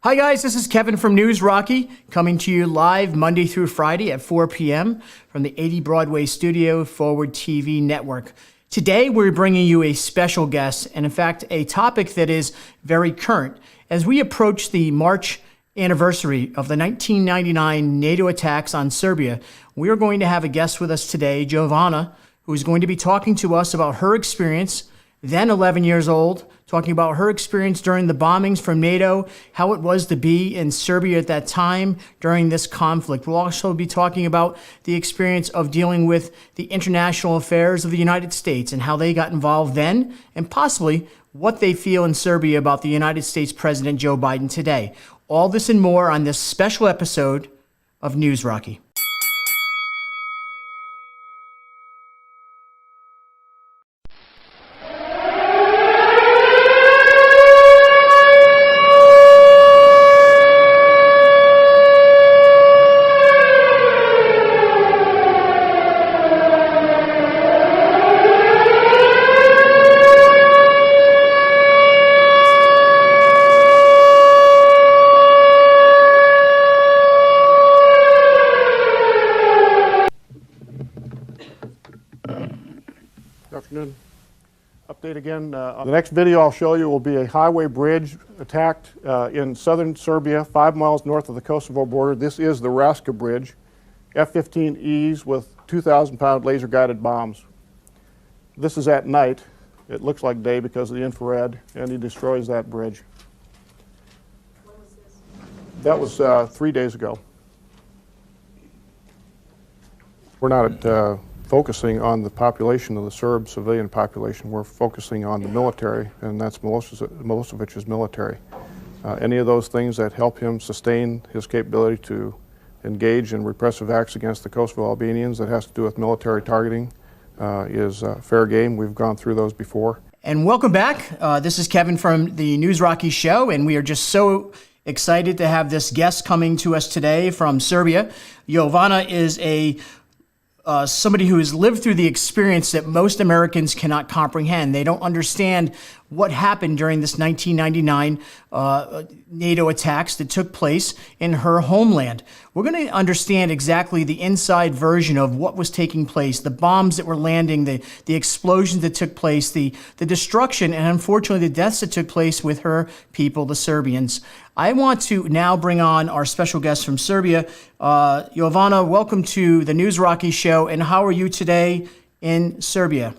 Hi guys, this is Kevin from News Rocky, coming to you live Monday through Friday at 4 p.m. from the 80 Broadway studio, Forward TV network. Today we're bringing you a special guest, and in fact a topic that is very current. As we approach the March anniversary of the 1999 NATO attacks on Serbia, we are going to have a guest with us today, Jovana, who is going to be talking to us about her experience, then 11 years old, talking about her experience during the bombings from NATO, how it was to be in Serbia at that time during this conflict. We'll also be talking about the experience of dealing with the international affairs of the United States and how they got involved then, and possibly what they feel in Serbia about the United States President Joe Biden today. All this and more on this special episode of News Rocky. Afternoon. Update again. The next video I'll show you will be a highway bridge attacked in southern Serbia, 5 miles north of the Kosovo border. This is the Raska Bridge, F-15Es with 2,000-pound laser-guided bombs. This is at night. It looks like day because of the infrared, and he destroys that bridge. When was this? That was 3 days ago. We're not focusing on the population of the Serb civilian population. We're focusing on the military, and that's Milosevic's military. Any of those things that help him sustain his capability to engage in repressive acts against the Kosovo Albanians that has to do with military targeting is fair game. We've gone through those before. And welcome back. This is Kevin from the News Rocky Show, and we are just so excited to have this guest coming to us today from Serbia. Jovana is somebody who has lived through the experience that most Americans cannot comprehend. They don't understand what happened during this 1999 NATO attacks that took place in her homeland. We're going to understand exactly the inside version of what was taking place, the bombs that were landing, the explosions that took place, the destruction, and unfortunately the deaths that took place with her people, the Serbians. I want to now bring on our special guest from Serbia. Jovana, welcome to the News Rocky Show, and how are you today in Serbia?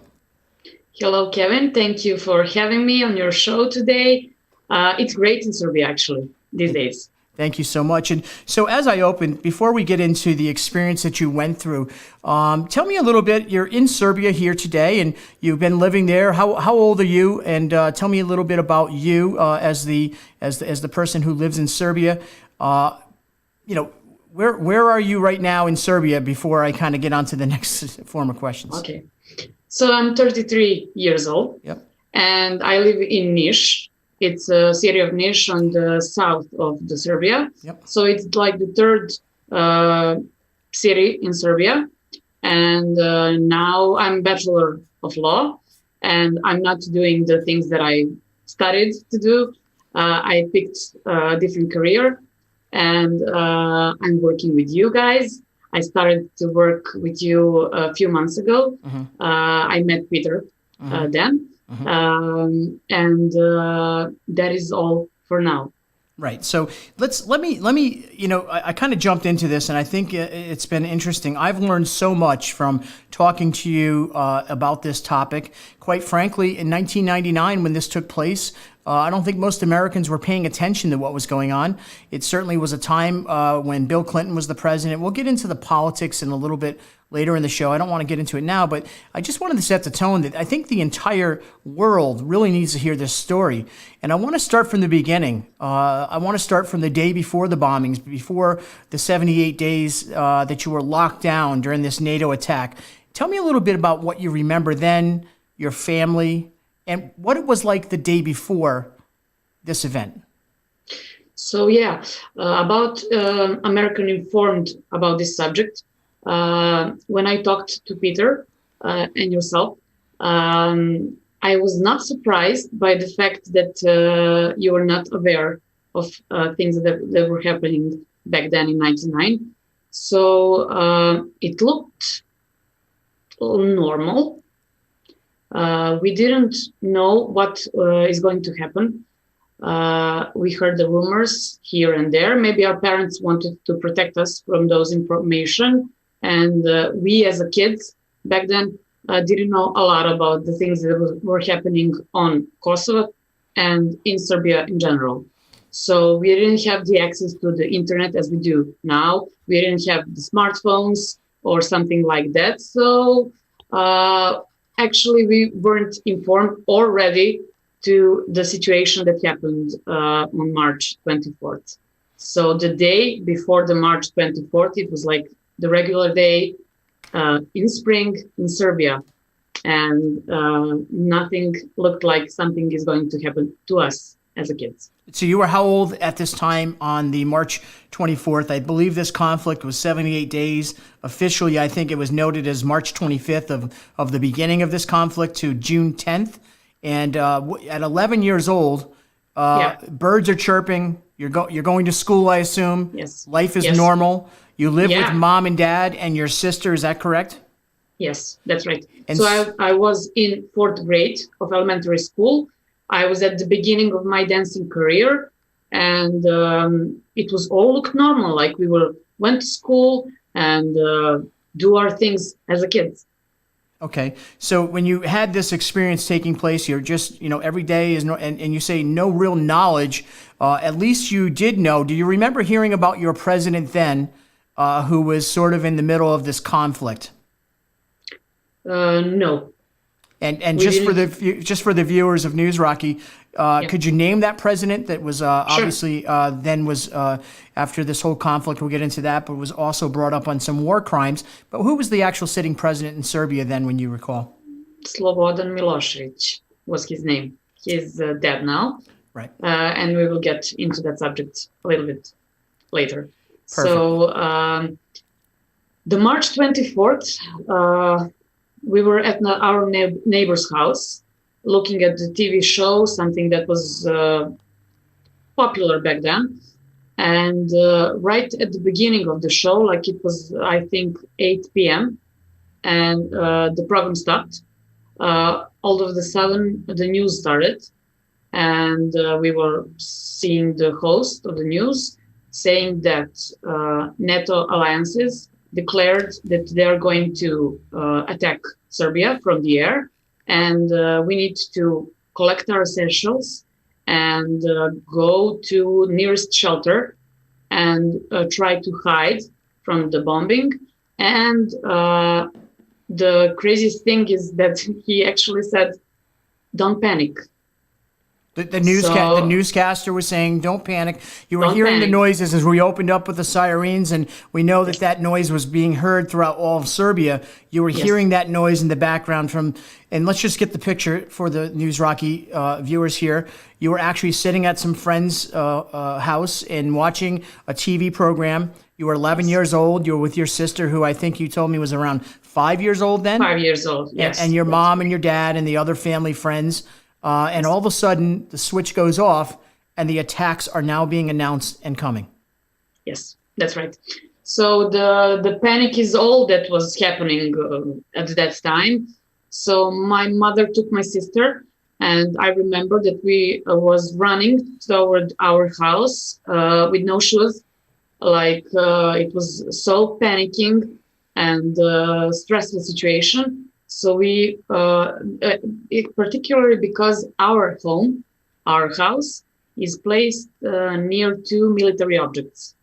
Hello, Kevin. Thank you for having me on your show today. It's great in Serbia, actually, these days. Thank you so much. And so as I open, before we get into the experience that you went through, tell me a little bit. You're in Serbia here today, and you've been living there. How old are you? And tell me a little bit about you as the person who lives in Serbia. Where are you right now in Serbia before I kind of get on to the next form of questions? Okay. So I'm 33 years old, Yep. and I live in Niš. It's a city of Niš on the south of the Serbia. Yep. So it's like the third city in Serbia. And now I'm Bachelor of Law, and I'm not doing the things that I studied to do. I picked a different career, and I'm working with you guys. I started to work with you a few months ago. Mm-hmm. I met Peter then. Mm-hmm. And that is all for now. Right. So let me, I kind of jumped into this, and I think it's been interesting. I've learned so much from talking to you about this topic. Quite frankly, in 1999, when this took place, I don't think most Americans were paying attention to what was going on. It certainly was a time when Bill Clinton was the president. We'll get into the politics in a little bit later in the show. I don't want to get into it now, but I just wanted to set the tone that I think the entire world really needs to hear this story. And I want to start from the beginning. I want to start from the day before the bombings, before the 78 days that you were locked down during this NATO attack. Tell me a little bit about what you remember then, your family, and what it was like the day before this event. So yeah, about American Informed about this subject. When I talked to Peter and yourself, I was not surprised by the fact that you were not aware of things that were happening back then in 99. So it looked normal. We didn't know what is going to happen. We heard the rumors here and there. Maybe our parents wanted to protect us from those information. And we as a kids back then didn't know a lot about the things that were happening on Kosovo and in Serbia in general. So we didn't have the access to the internet as we do now. We didn't have the smartphones or something like that. So actually, we weren't informed or ready to the situation that happened on March 24th. So the day before the March 24th, it was like the regular day in spring in Serbia. And nothing looked like something is going to happen to us as a kids. So you were how old at this time on the March 24th? I believe this conflict was 78 days. Officially, I think it was noted as March 25th of the beginning of this conflict to June 10th. And at 11 years old, birds are chirping. You're going to school, I assume. Yes. Life is normal. You live with mom and dad and your sister. Is that correct? Yes, that's right. And so I was in 4th grade of elementary school. I was at the beginning of my dancing career, and it was all looked normal. Like we went to school and do our things as a kids. Okay. So when you had this experience taking place, you're just, every day is and you say no real knowledge. At least you did know. Do you remember hearing about your president then, who was sort of in the middle of this conflict? No. And just for the viewers of News Rocky, could you name that president that was obviously then was after this whole conflict? We'll get into that, but was also brought up on some war crimes. But who was the actual sitting president in Serbia then, when you recall? Slobodan Milosevic was his name. He's dead now. Right. And we will get into that subject a little bit later. Perfect. So the March 24th, we were at our neighbor's house looking at the TV show, something that was popular back then. And right at the beginning of the show, like it was, I think, 8 p.m., and the program stopped. All of a sudden, the news started, and we were seeing the host of the news saying that NATO alliances declared that they are going to attack Serbia from the air, and we need to collect our essentials and go to nearest shelter and try to hide from the bombing. And the craziest thing is that he actually said, "Don't panic." The newscaster was saying, "Don't panic." You were hearing the noises as we opened up with the sirens, and we know that noise was being heard throughout all of Serbia. You were hearing that noise in the background and let's just get the picture for the News Rocky viewers here. You were actually sitting at some friend's house and watching a TV program. You were 11 years old. You were with your sister, who I think you told me was around 5 years old then? 5 years old, yes. And your mom and your dad and the other family friends. And all of a sudden, the switch goes off, and the attacks are now being announced and coming. Yes, that's right. So the panic is all that was happening at that time. So my mother took my sister, and I remember that we was running toward our house with no shoes. Like it was so panicking and stressful situation. So we, particularly because our house is placed near two military objects.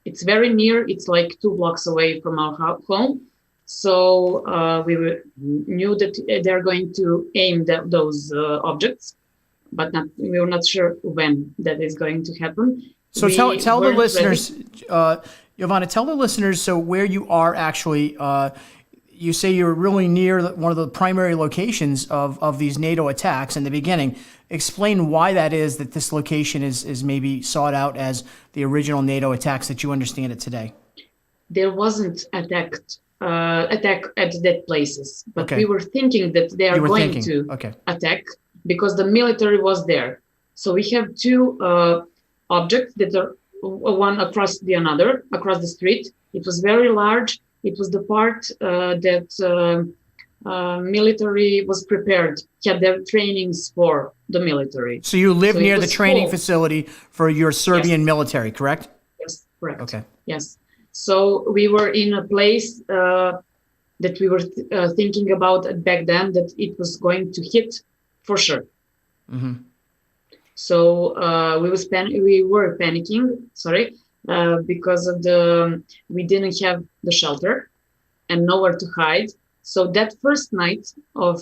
It's very near. It's like 2 blocks away from our home. So we knew that they're going to aim those objects, but we were not sure when that is going to happen. So tell the listeners, Jovana, tell the listeners, so where you are actually, you say you're really near one of the primary locations of these NATO attacks in the beginning. Explain why that is, that this location is maybe sought out as the original NATO attacks that you understand it today. There wasn't attack at that places, but we were thinking that they are going to attack because the military was there. So we have two objects that are one across the street. It was very large. It was the part that military was prepared, had their trainings for the military. So you live So it near the was training full. facility for your Serbian Yes. military, correct? Yes, correct. Okay. Yes. So we were in a place that we were thinking about back then that it was going to hit for sure. Mm-hmm. So we were panicking, because of we didn't have the shelter and nowhere to hide. So that first night of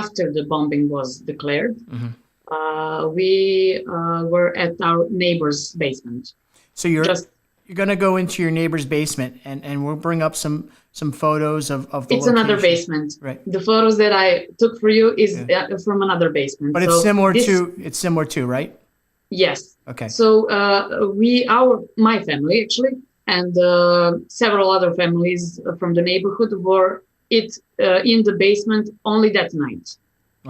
after the bombing was declared, we were at our neighbor's basement. So you're going to go into your neighbor's basement, and we'll bring up some photos of the It's location. another basement. Right. The photos that I took for you is from another basement. But so it's similar to, right? Yes. Okay. So my family actually, and several other families from the neighborhood were in the basement only that night.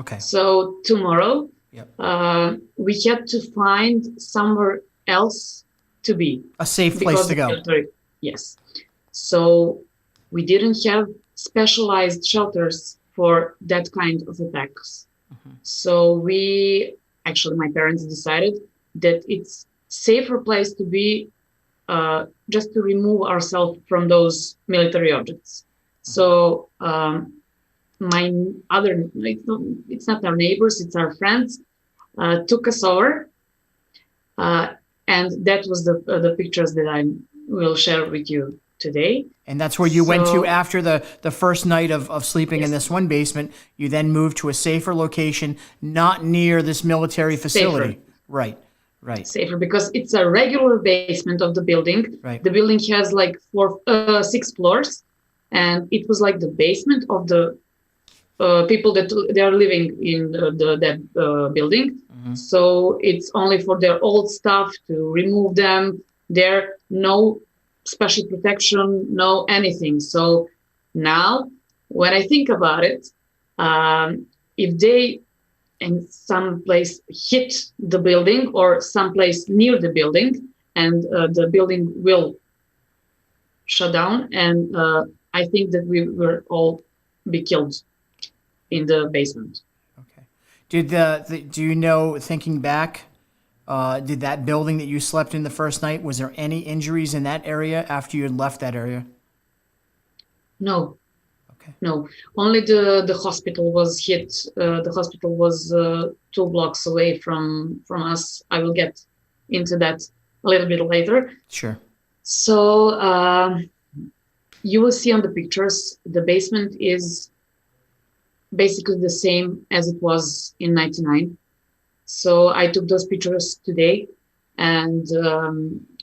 Okay. So tomorrow, we had to find somewhere else to be. A safe place to go. Yes. So we didn't have specialized shelters for that kind of attacks. So my parents decided that it's safer place to be just to remove ourselves from those military objects. So it's not our neighbors, it's our friends, took us over. And that was the pictures that I will share with you today. And that's where you went to after the first night of sleeping in this one basement. You then moved to a safer location, not near this military facility. Safer. Right. Safer because it's a regular basement of the building. Right. The building has like 6 floors, and it was like the basement of the people that they are living in that building. So it's only for their old stuff to remove them. There no special protection, no anything. So now, when I think about it, if they in some place hit the building or someplace near the building, and the building will shut down, and I think that we will all be killed in the basement. Okay. Do you know, thinking back, did that building that you slept in the first night, was there any injuries in that area after you had left that area? No. Okay. No. Only the hospital was hit. The hospital was 2 blocks away from us. I will get into that a little bit later. Sure. So you will see on the pictures, the basement is basically the same as it was in 99. So I took those pictures today, and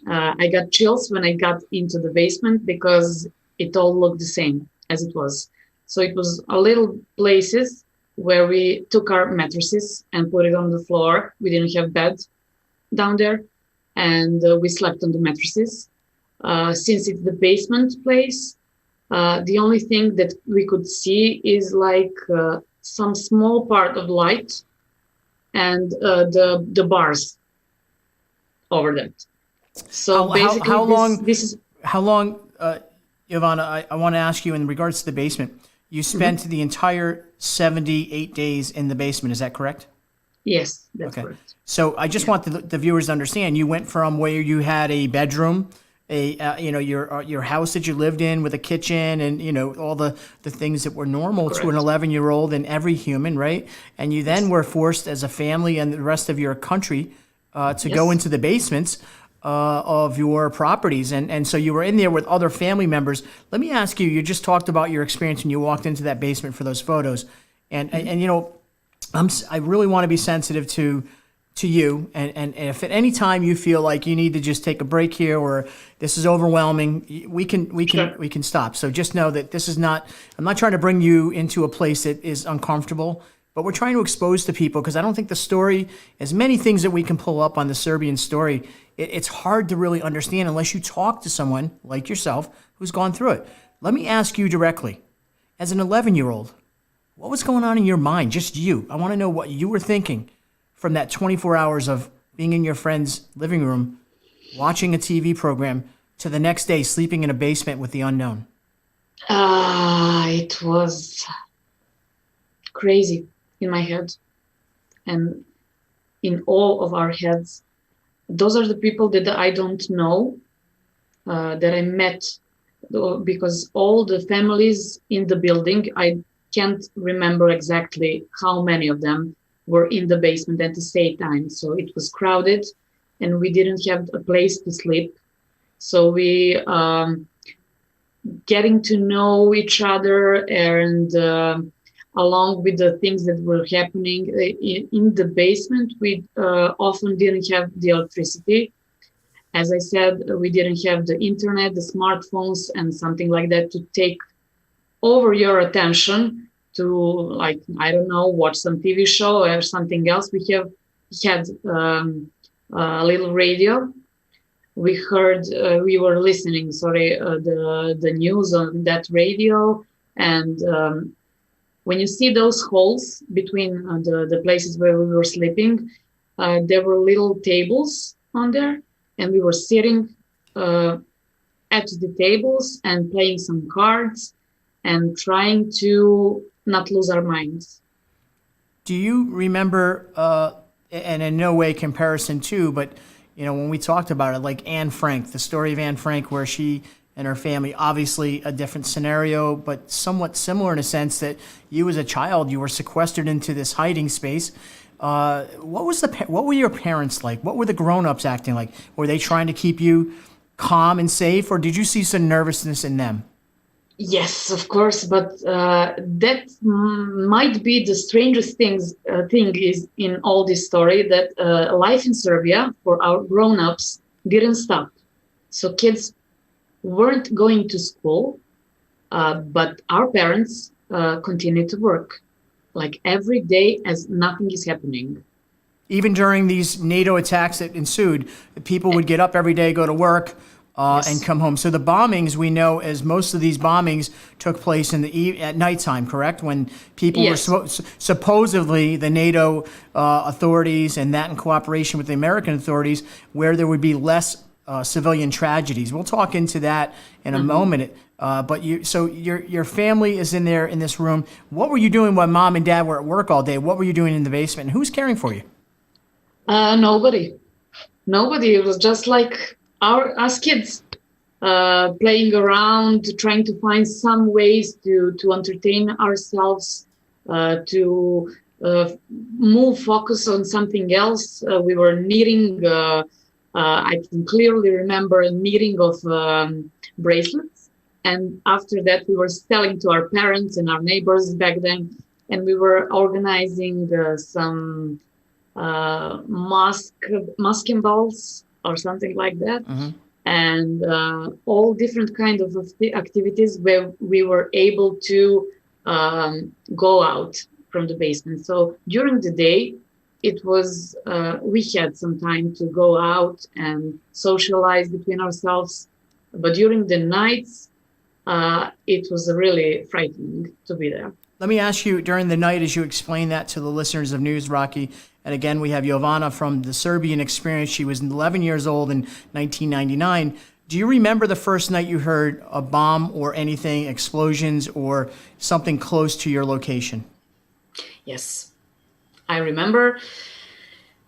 I got chills when I got into the basement because it all looked the same as it was. So it was a little places where we took our mattresses and put it on the floor. We didn't have bed down there, and we slept on the mattresses. Since it's the basement place, the only thing that we could see is like some small part of light and the bars over that. So basically, how long, Jovana, I want to ask you in regards to the basement, you spent the entire 78 days in the basement, is that correct? Yes, that's correct. So I just want the viewers to understand, you went from where you had a bedroom, your house that you lived in with a kitchen and, all the things that were normal to an 11-year-old and every human, right? And you then were forced as a family and the rest of your country to go into the basements of your properties. And so you were in there with other family members. Let me ask you, you just talked about your experience when you walked into that basement for those photos. And I really want to be sensitive to you, and if at any time you feel like you need to just take a break here or this is overwhelming, we can stop. So just know that this is not, I'm not trying to bring you into a place that is uncomfortable, but we're trying to expose to people, because I don't think the story, as many things that we can pull up on the Serbian story, it's hard to really understand unless you talk to someone like yourself who's gone through it. Let me ask you directly, as an 11-year-old, what was going on in your mind, just you? I want to know what you were thinking from that 24 hours of being in your friend's living room, watching a TV program, to the next day sleeping in a basement with the unknown? It was crazy in my head and in all of our heads. Those are the people that I don't know, that I met, because all the families in the building, I can't remember exactly how many of them were in the basement at the same time. So it was crowded and we didn't have a place to sleep. So we getting to know each other, and along with the things that were happening in the basement, we often didn't have the electricity. As I said, we didn't have the internet, the smartphones, and something like that to take over your attention to, like, I don't know, watch some TV show or something else. We had a little radio. We were listening, the news on that radio. And when you see those holes between the places where we were sleeping, there were little tables on there, and we were sitting at the tables and playing some cards and trying to not lose our minds. Do you remember, and in no way comparison to, but when we talked about it, like Anne Frank, the story of Anne Frank, where she and her family, obviously a different scenario, but somewhat similar in a sense that you as a child, you were sequestered into this hiding space. What were your parents like? What were the grown-ups acting like? Were they trying to keep you calm and safe, or did you see some nervousness in them? Yes, of course, but that might be the strangest thing is in all this story, that life in Serbia for our grown-ups didn't stop. So kids weren't going to school, but our parents continued to work like every day as nothing is happening. Even during these NATO attacks that ensued, people would get up every day, go to work, Yes. and come home. So the bombings, we know, as most of these bombings took place at nighttime, correct? When people Yes. were supposedly the NATO authorities, and that in cooperation with the American authorities, where there would be less civilian tragedies. We'll talk into that in a moment. But your family is in there in this room. What were you doing while mom and dad were at work all day? What were you doing in the basement? And who's caring for you? Nobody. It was just like us kids playing around, trying to find some ways to entertain ourselves, to move focus on something else. We were knitting. I can clearly remember a knitting of bracelets. And after that, we were selling to our parents and our neighbors back then. And we were organizing some masking balls or something like that. Mm-hmm. And all different kind of activities where we were able to go out from the basement. So during the day, it was we had some time to go out and socialize between ourselves. But during the nights, it was really frightening to be there. Let me ask you, during the night, as you explain that to the listeners of News Rocky, and again, we have Jovana from the Serbian experience. She was 11 years old in 1999. Do you remember the first night you heard a bomb or anything, explosions or something close to your location? Yes, I remember.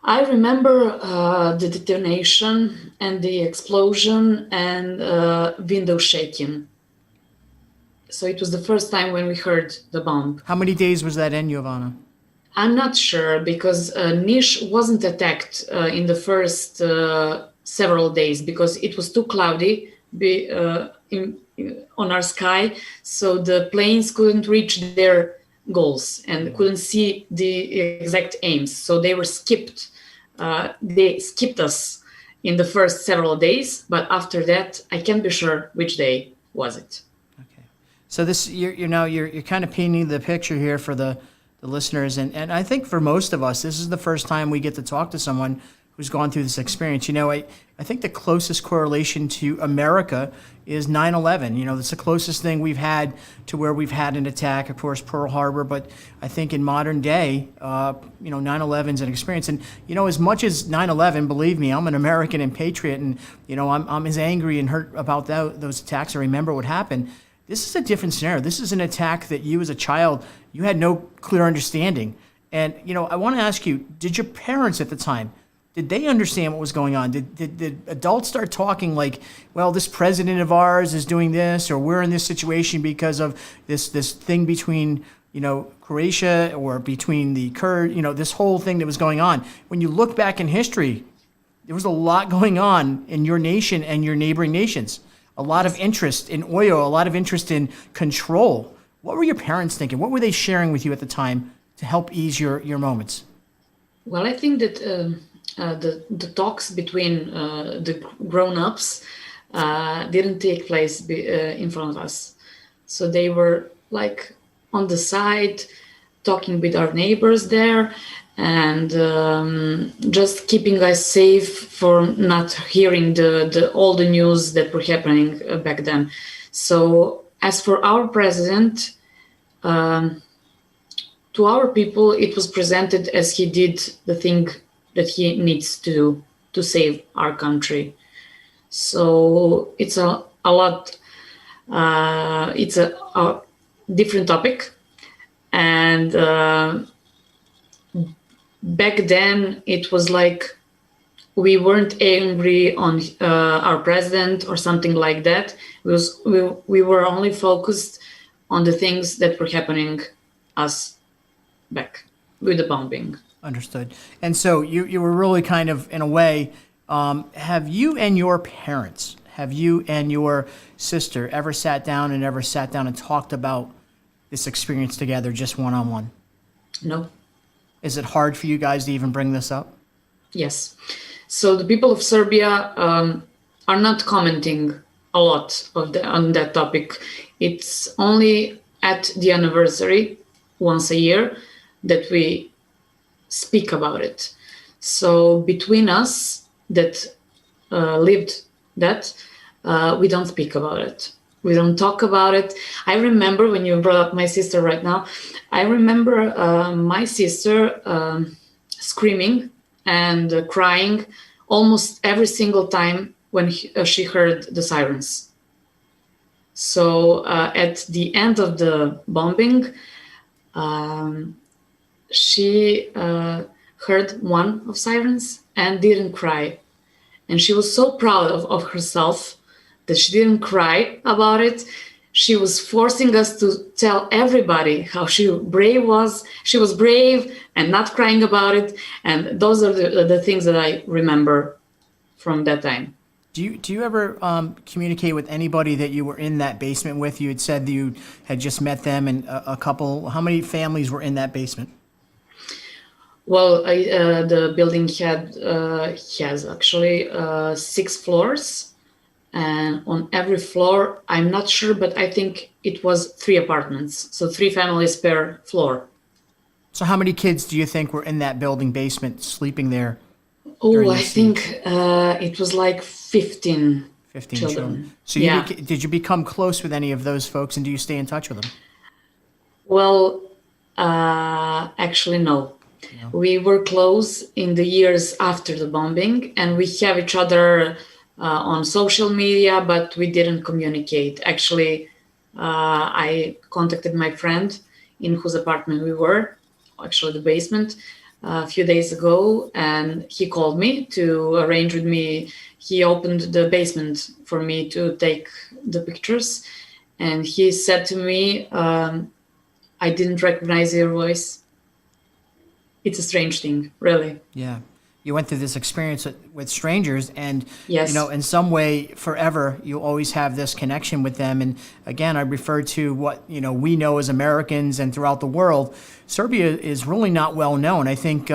The detonation and the explosion and window shaking. So it was the first time when we heard the bomb. How many days was that in, Jovana? I'm not sure, because Niš wasn't attacked in the first several days because it was too cloudy on our sky. So the planes couldn't reach their goals and couldn't see the exact aims. So they were skipped. They skipped us in the first several days. But after that, I can't be sure which day was it. So this, you're kind of painting the picture here for the listeners, and I think for most of us, this is the first time we get to talk to someone who's gone through this experience. I think the closest correlation to America is 9/11. You know, it's the closest thing we've had to where we've had an attack. Of course, Pearl Harbor, but I think in modern day, 9/11 is an experience. And you know, as much as 9/11, believe me, I'm an American and patriot, and you know, I'm as angry and hurt about those attacks. I remember what happened. This is a different scenario. This is an attack that you, as a child, you had no clear understanding. And you know, I want to ask you: did your parents at the time? Did they understand what was going on? Did adults start talking like, well, this president of ours is doing this, or we're in this situation because of this thing between, you know, Croatia or between the Kurd, you know, this whole thing that was going on? When you look back in history, there was a lot going on in your nation and your neighboring nations. A lot of interest in oil, a lot of interest in control. What were your parents thinking? What were they sharing with you at the time to help ease your moments? Well, I think that the talks between the grown-ups didn't take place in front of us. So they were like on the side, talking with our neighbors there, and just keeping us safe for not hearing all the news that were happening back then. So as for our president, to our people, it was presented as he did the thing that he needs to do to save our country. So it's a lot, it's a different topic. And back then it was like, we weren't angry on our president or something like that. We were only focused on the things that were happening us back with the bombing. Understood. And so you were really kind of, in a way, have you and your parents, have you and your sister ever sat down and talked about this experience together, just one-on-one? No. Is it hard for you guys to even bring this up? Yes. So the people of Serbia are not commenting a lot on that topic. It's only at the anniversary, once a year, that we speak about it. So between us that lived that, we don't speak about it. We don't talk about it. I remember when you brought up my sister right now, I remember my sister screaming and crying almost every single time when she heard the sirens. So at the end of the bombing, she heard one of sirens and didn't cry. And she was so proud of herself that she didn't cry about it. She was forcing us to tell everybody how she was. She was brave and not crying about it. And those are the things that I remember from that time. Do you ever communicate with anybody that you were in that basement with? You had said that you had just met them, and a couple. How many families were in that basement? Well, the building has actually 6 floors, and on every floor, I'm not sure, but I think it was 3 apartments, so 3 families per floor. So how many kids do you think were in that building basement sleeping there? Oh, I think it was like 15 children. So did you become close with any of those folks, and do you stay in touch with them? Well, actually, no. We were close in the years after the bombing, and we have each other on social media, but we didn't communicate. Actually, I contacted my friend in whose apartment we were, actually the basement, a few days ago, and he called me to arrange with me. He opened the basement for me to take the pictures, and he said to me, I didn't recognize your voice. It's a strange thing, really. Yeah. You went through this experience with strangers, and yes. You know, in some way, forever, you always have this connection with them. And again, I refer to what we know as Americans and throughout the world. Serbia is really not well known. I think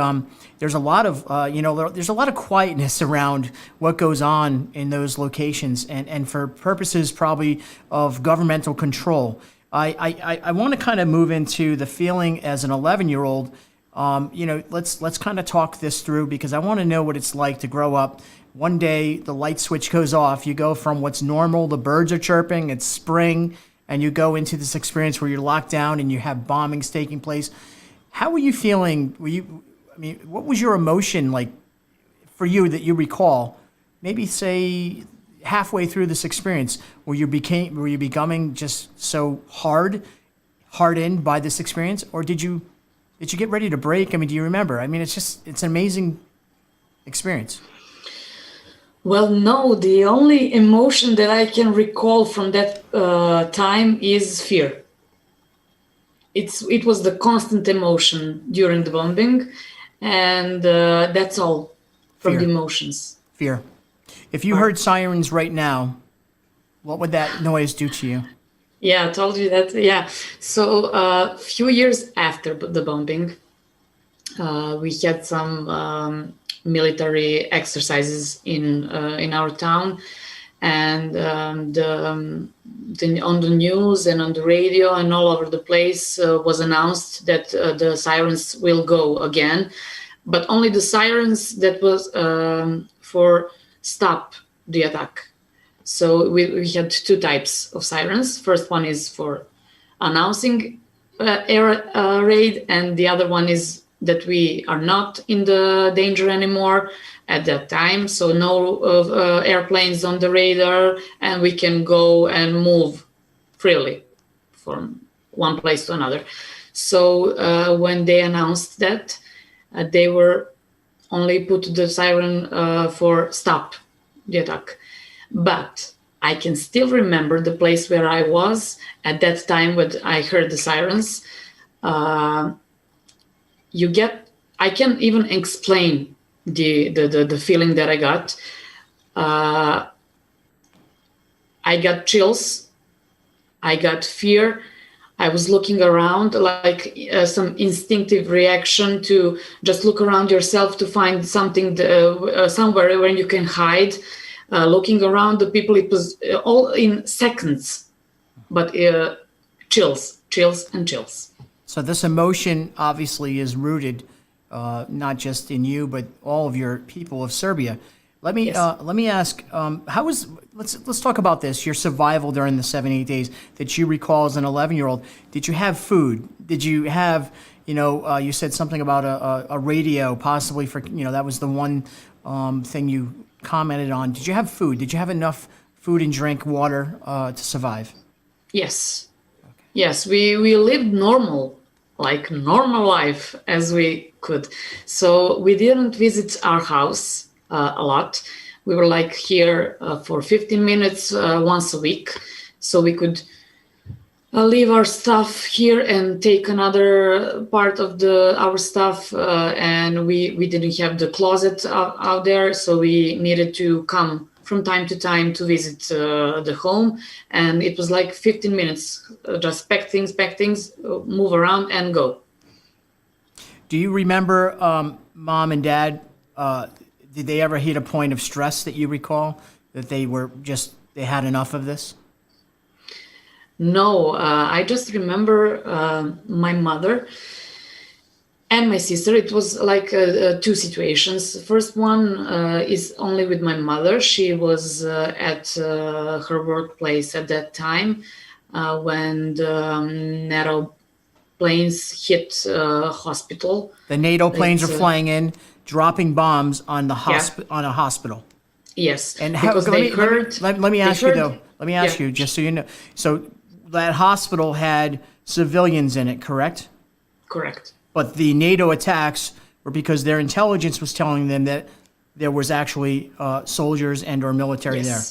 there's a lot of there's a lot of quietness around what goes on in those locations, and for purposes probably of governmental control. I want to kind of move into the feeling as an 11-year-old. Let's kind of talk this through, because I want to know what it's like to grow up one day the light switch goes off. You go from what's normal, the birds are chirping, it's spring, and you go into this experience where you're locked down and you have bombings taking place. How were you feeling? What was your emotion like for you that you recall? Maybe say halfway through this experience, were you becoming just so hardened by this experience, or did you get ready to break? I mean, do you remember? I mean, it's an amazing experience. Well, no, the only emotion that I can recall from that time is fear. It was the constant emotion during the bombing, and that's all from the emotions. Fear. If you heard sirens right now, what would that noise do to you? Yeah, I told you that. Yeah. So a few years after the bombing, we had some military exercises in our town, and on the news and on the radio and all over the place was announced that the sirens will go again, but only the sirens that was for stop the attack. So we had two types of sirens. First one is for announcing air raid, and the other one is that we are not in the danger anymore at that time. So no airplanes on the radar, and we can go and move freely from one place to another. So when they announced that, they were only put the siren for stop the attack. But I can still remember the place where I was at that time when I heard the sirens. I can't even explain the feeling that I got. I got chills. I got fear. I was looking around like some instinctive reaction to just look around yourself to find something somewhere where you can hide. Looking around the people, it was all in seconds, but chills and chills. So this emotion obviously is rooted not just in you, but all of your people of Serbia. Let me ask, let's talk about this, your survival during the 7-8 days that you recall as an 11-year-old. Did you have food? Did you have, you said something about a radio, possibly for, that was the one thing you commented on. Did you have food? Did you have enough food and drink, water to survive? Yes. Okay. Yes, we lived normal life as we could. So we didn't visit our house a lot. We were like here for 15 minutes once a week. So we could leave our stuff here and take another part of our stuff. And we didn't have the closet out there. So we needed to come from time to time to visit the home. And it was like 15 minutes, just pack things, move around and go. Do you remember mom and dad, did they ever hit a point of stress that you recall, that they had enough of this? No, I just remember my mother and my sister. It was like two situations. The first one is only with my mother. She was at her workplace at that time when the NATO planes hit hospital. The NATO planes are flying in, dropping bombs on the on a hospital. Yes, and let me ask you though. Let me ask you, just so you know. So that hospital had civilians in it, correct? Correct. But the NATO attacks were because their intelligence was telling them that there was actually soldiers and or military there.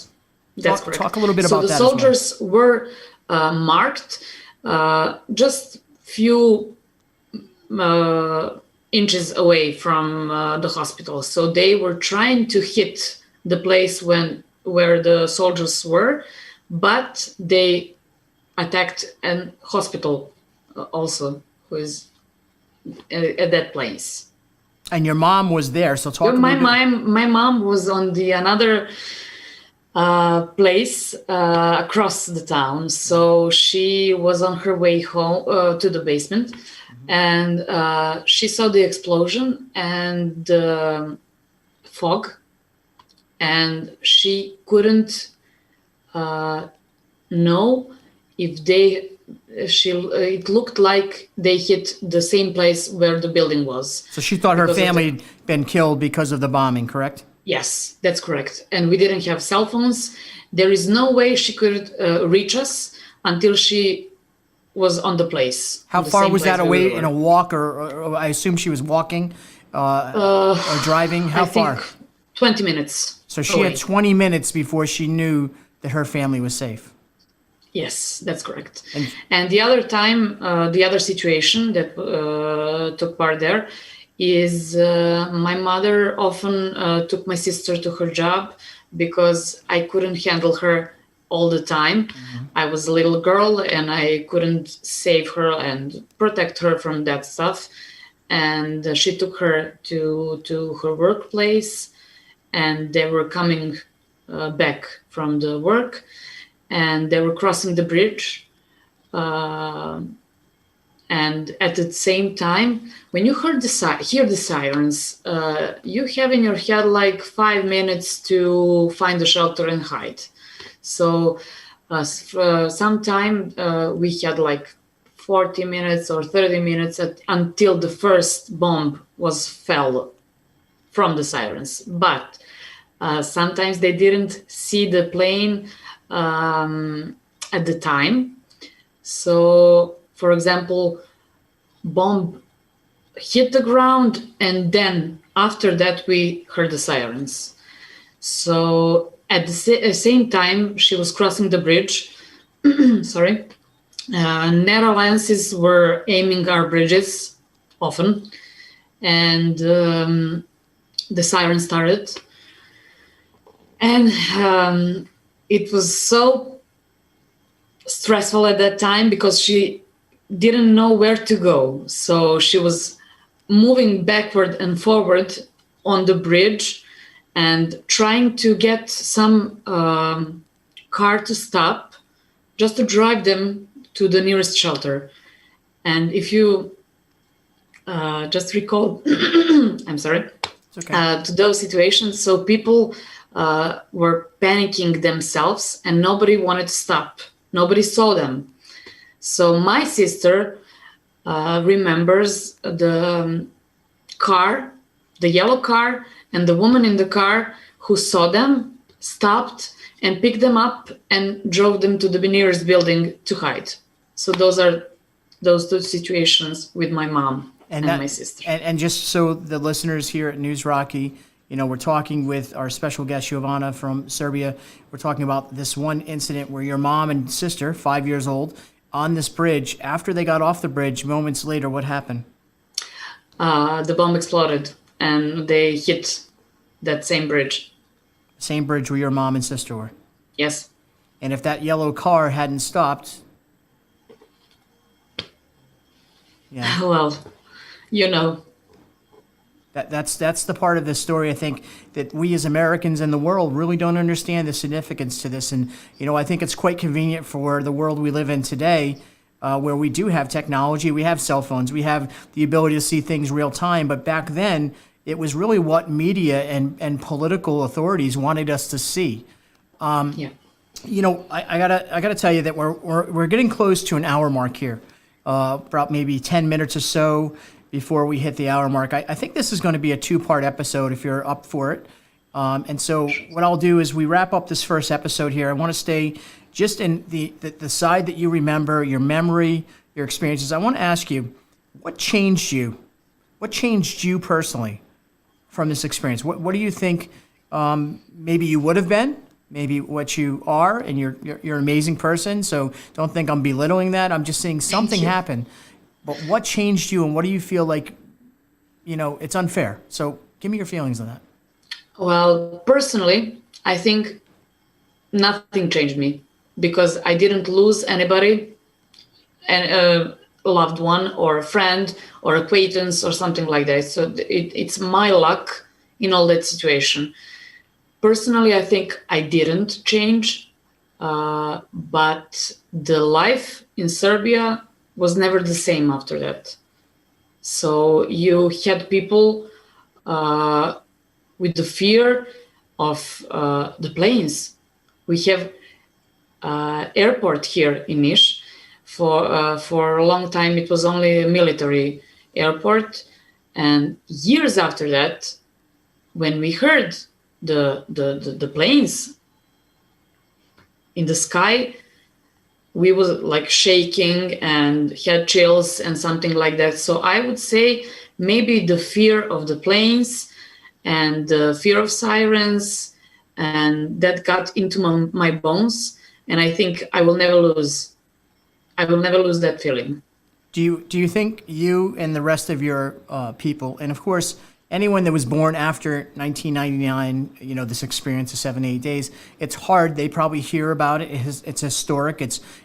That's correct. Talk a little bit about that. So the soldiers were marked just few inches away from the hospital. So they were trying to hit the place where the soldiers were, but they attacked a hospital also, who is at that place. And your mom was there, so talk. My mom was on another place across the town, so she was on her way home to the basement, and she saw the explosion and fog, and she couldn't know if they. It looked like they hit the same place where the building was. So she thought her Because of family had been killed because of the bombing, correct? Yes, that's correct. And we didn't have cell phones. There is no way she could reach us until she was on the place. How on the far same was place that where we away in were. a walk, or I assume she was walking or driving? How I think far? 20 minutes. So she away. had 20 minutes before she knew that her family was safe. Yes, that's correct. And the other time, the other situation that took part there is my mother often took my sister to her job because I couldn't handle her all the time. I was a little girl and I couldn't save her and protect her from that stuff. And she took her to her workplace, and they were coming back from the work, and they were crossing the bridge. And at the same time, when you hear the sirens, you have in your head like 5 minutes to find a shelter and hide. So sometime we had like 40 minutes or 30 minutes until the first bomb was fell from the sirens. But sometimes they didn't see the plane at the time. So, for example, bomb hit the ground, and then after that we heard the sirens. So at the same time she was crossing the bridge, sorry, Netherlands were aiming our bridges often, and the siren started, and it was so stressful at that time because she didn't know where to go. So she was moving backward and forward on the bridge and trying to get some car to stop just to drive them to the nearest shelter. And if you just recall, I'm sorry, It's okay. to those situations, so people were panicking themselves and nobody wanted to stop. Nobody saw them. So my sister remembers the car, the yellow car, and the woman in the car who saw them, stopped and picked them up and drove them to the nearest building to hide. So those are those two situations with my mom and my sister. And just so the listeners here at News Rocky, you know, we're talking with our special guest, Jovana from Serbia. We're talking about this one incident where your mom and sister, 5 years old, on this bridge. After they got off the bridge, moments later, what happened? The bomb exploded and they hit that same bridge. Same bridge where your mom and sister were. Yes. And if that yellow car hadn't stopped, yeah. Well, you know. That's the part of the story, I think, that we as Americans in the world really don't understand the significance to this. And, you know, I think it's quite convenient for the world we live in today, where we do have technology, we have cell phones, we have the ability to see things real time. But back then, it was really what media and political authorities wanted us to see. Yeah. You know, I gotta tell you that we're getting close to an hour mark here, about maybe 10 minutes or so before we hit the hour mark. I think this is going to be a 2-part episode if you're up for it. And so what I'll do is we wrap up this first episode here. I want to stay just in the side that you remember, your memory, your experiences. I want to ask you, what changed you? What changed you personally from this experience? What do you think maybe you would have been? Maybe what you are, and you're an amazing person. So don't think I'm belittling that. I'm just saying something happened. But what changed you, and what do you feel like, you know, it's unfair? So give me your feelings on that. Well, personally, I think nothing changed me because I didn't lose anybody, a loved one or a friend or acquaintance or something like that. So it's my luck in all that situation. Personally, I think I didn't change, but the life in Serbia was never the same after that. So you had people with the fear of the planes. We have airport here in Niš. For a long time, it was only a military airport, and years after that, when we heard the planes in the sky, we was like shaking and had chills and something like that. So I would say maybe the fear of the planes and the fear of sirens, and that got into my bones, and I think I will never lose that feeling. Do you think you and the rest of your people, and of course anyone that was born after 1999, this experience of 78 days, it's hard. They probably hear about it. It's historic.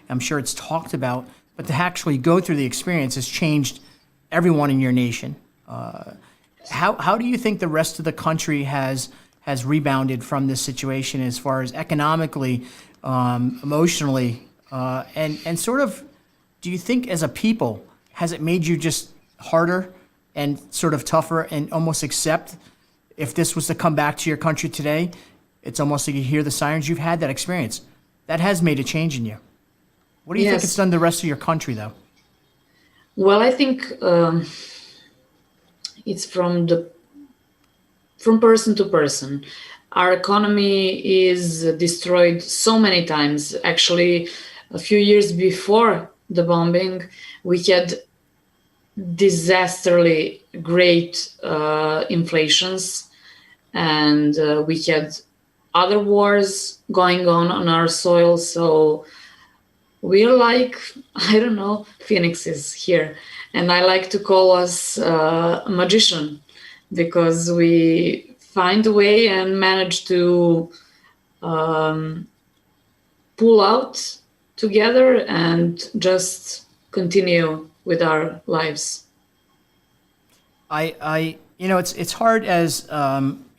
I'm sure it's talked about, but to actually go through the experience has changed everyone in your nation. How do you think the rest of the country has rebounded from this situation as far as economically, emotionally, and sort of, do you think as a people, has it made you just harder and sort of tougher and almost accept if this was to come back to your country today? It's almost like you hear the sirens. You've had that experience. That has made a change in you. What do you think it's done to the rest of your country, though? Well, I think it's from person to person. Our economy is destroyed so many times. Actually, a few years before the bombing, we had disastrously great inflations, and we had other wars going on our soil. So we're like, I don't know, phoenixes here. And I like to call us a magician, because we find a way and manage to pull out together and just continue with our lives. It's hard as,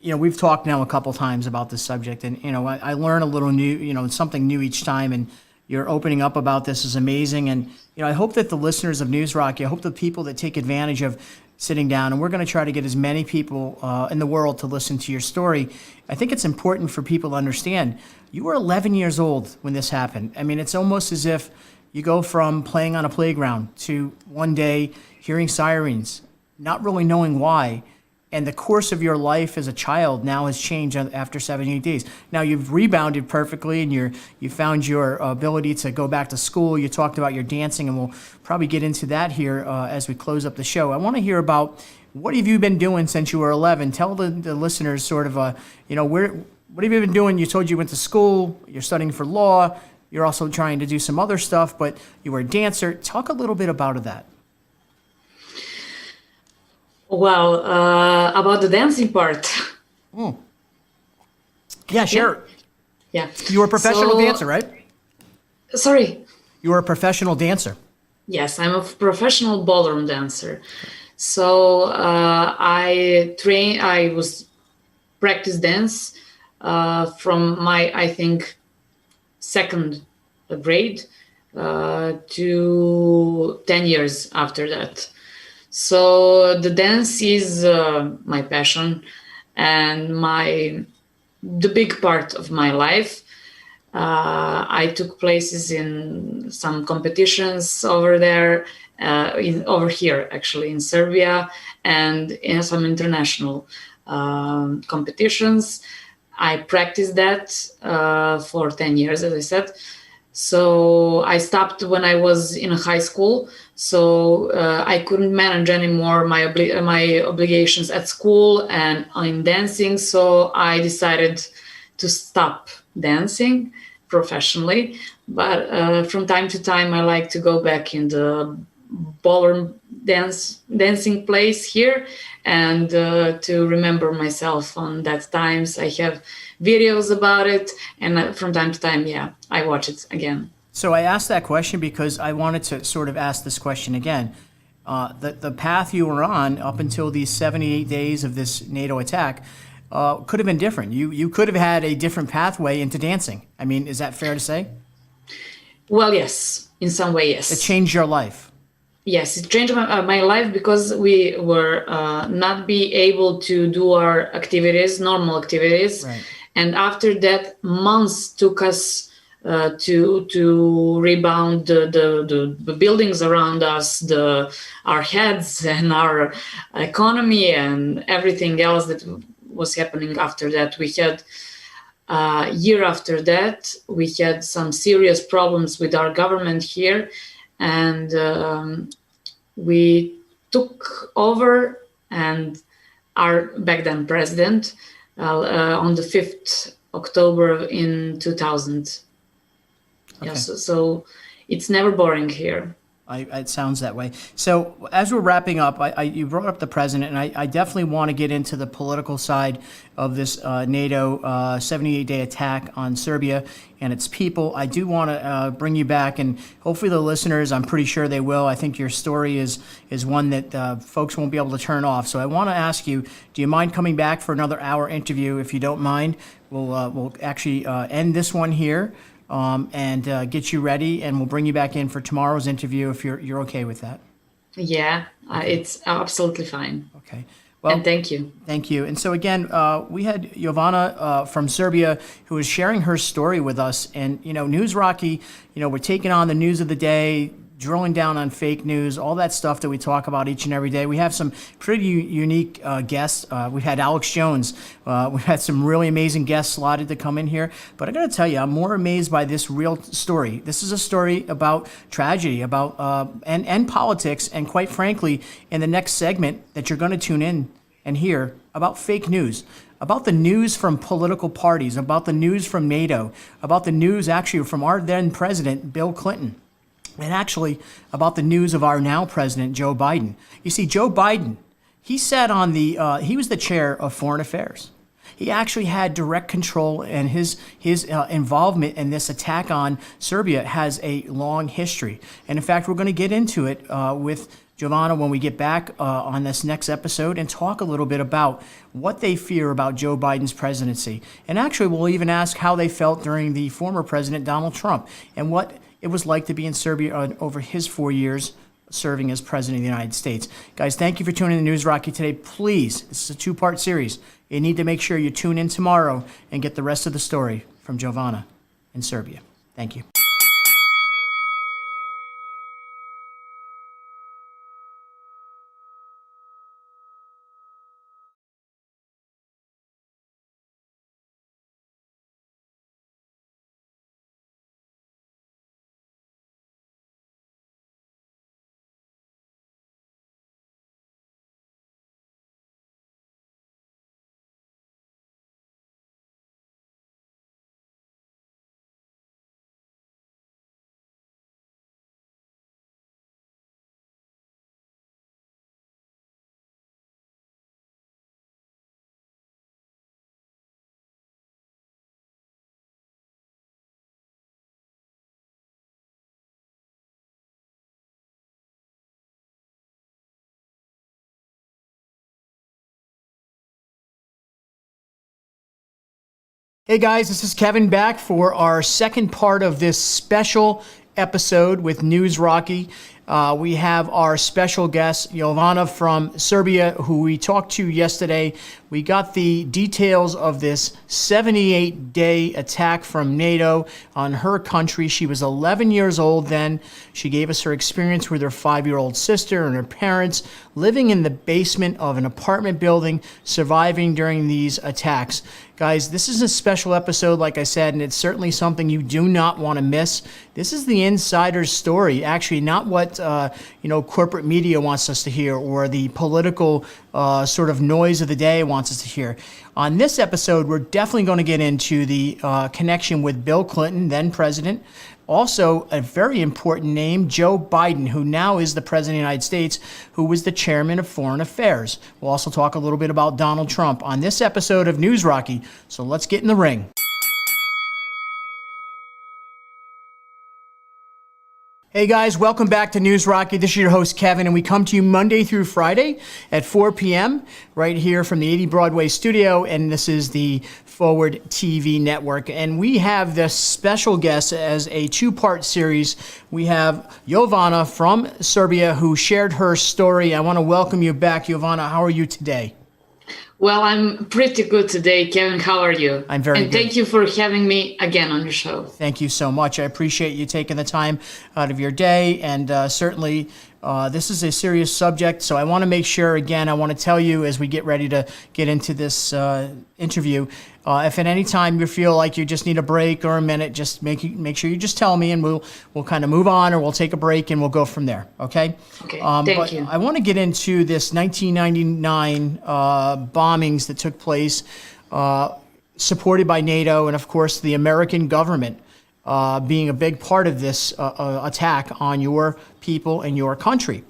we've talked now a couple times about this subject, and, I learn a little new, something new each time, and you're opening up about this is amazing. And, I hope that the listeners of News Rocky, I hope the people that take advantage of sitting down, and we're going to try to get as many people in the world to listen to your story. I think it's important for people to understand you were 11 years old when this happened. I mean, it's almost as if you go from playing on a playground to one day hearing sirens, not really knowing why. And the course of your life as a child now has changed after 78 days. Now you've rebounded perfectly, and you found your ability to go back to school. You talked about your dancing, and we'll probably get into that here as we close up the show. I want to hear about what have you been doing since you were 11? Tell the listeners sort of, what have you been doing? You told you went to school, you're studying for law, you're also trying to do some other stuff, but you were a dancer. Talk a little bit about that. Well, about the dancing part. Yeah, sure. Yeah. You were a professional dancer, right? Sorry? You were a professional dancer. Yes, I'm a professional ballroom dancer. So I was practice dance from my, I think, second grade to 10 years after that. So the dance is my passion and the big part of my life. I took places in some competitions over there, over here actually in Serbia, and in some international competitions. I practiced that for 10 years, as I said. So I stopped when I was in high school. So I couldn't manage anymore my obligations at school and in dancing. So I decided to stop dancing professionally. But from time to time, I like to go back in the ballroom dancing place here and to remember myself on that times. I have videos about it, and from time to time, I watch it again. So I asked that question because I wanted to sort of ask this question again. The path you were on up until these 78 days of this NATO attack could have been different. You could have had a different pathway into dancing. I mean, is that fair to say? Well, yes. In some way, yes. It changed your life. Yes, it changed my life because we were not be able to do our activities, normal activities. Right. And after that, months took us to rebound the buildings around us, our heads and our economy and everything else that was happening after that. We had year after that, we had some serious problems with our government here, and we took over, and our back then president on the 5th October in 2000. Okay. Yes, so it's never boring here. It sounds that way. So as we're wrapping up, you brought up the president, and I definitely want to get into the political side of this NATO 78-day attack on Serbia and its people. I do want to bring you back, and hopefully the listeners, I'm pretty sure they will. I think your story is one that folks won't be able to turn off. So I want to ask you, do you mind coming back for another hour interview? If you don't mind, we'll actually end this one here. And get you ready, and we'll bring you back in for tomorrow's interview if you're okay with that. Yeah, it's absolutely fine. Okay. Well, and thank you. Thank you. And so again, we had Jovana from Serbia who was sharing her story with us. And, News Rocky, we're taking on the news of the day, drilling down on fake news, all that stuff that we talk about each and every day. We have some pretty unique guests. We've had Alex Jones. We've had some really amazing guests slotted to come in here. But I got to tell you, I'm more amazed by this real story. This is a story about tragedy, about and politics, and quite frankly, in the next segment that you're going to tune in and hear about fake news, about the news from political parties, about the news from NATO, about the news actually from our then president, Bill Clinton. And actually about the news of our now president, Joe Biden. You see, Joe Biden, he sat on he was the chair of foreign affairs. He actually had direct control, and his involvement in this attack on Serbia has a long history. And in fact, we're going to get into it with Jovana when we get back on this next episode and talk a little bit about what they fear about Joe Biden's presidency. And actually, we'll even ask how they felt during the former president, Donald Trump, and what it was like to be in Serbia over his 4 years serving as president of the United States. Guys, thank you for tuning in to News Rocky today. Please, this is a two-part series. You need to make sure you tune in tomorrow and get the rest of the story from Jovana in Serbia. Thank you. Hey guys, this is Kevin back for our second part of this special episode with News Rocky. We have our special guest, Jovana from Serbia, who we talked to yesterday. We got the details of this 78-day attack from NATO on her country. She was 11 years old then. She gave us her experience with her 5-year-old sister and her parents living in the basement of an apartment building, surviving during these attacks. Guys, this is a special episode, like I said, and it's certainly something you do not want to miss. This is the insider's story, actually, not what corporate media wants us to hear or the political sort of noise of the day wants us to hear. On this episode, we're definitely going to get into the connection with Bill Clinton, then president. Also, a very important name, Joe Biden, who now is the president of the United States, who was the chairman of foreign affairs. We'll also talk a little bit about Donald Trump on this episode of News Rocky. So let's get in the ring. Hey guys, welcome back to News Rocky. This is your host, Kevin, and we come to you Monday through Friday at 4 p.m. right here from the 80 Broadway studio, and this is the Forward TV network. And we have this special guest as a two-part series. We have Jovana from Serbia who shared her story. I want to welcome you back, Jovana. How are you today? Well, I'm pretty good today, Kevin. How are you? I'm very and good. Thank you for having me again on your show. Thank you so much. I appreciate you taking the time out of your day, and certainly this is a serious subject, so I want to make sure, again, I want to tell you as we get ready to get into this interview, if at any time you feel like you just need a break or a minute, just make sure you just tell me, and we'll kind of move on, or we'll take a break and we'll go from there. Okay? Okay. But Thank you. I want to get into this 1999 bombings that took place, supported by NATO, and of course the American government being a big part of this attack on your people and your country.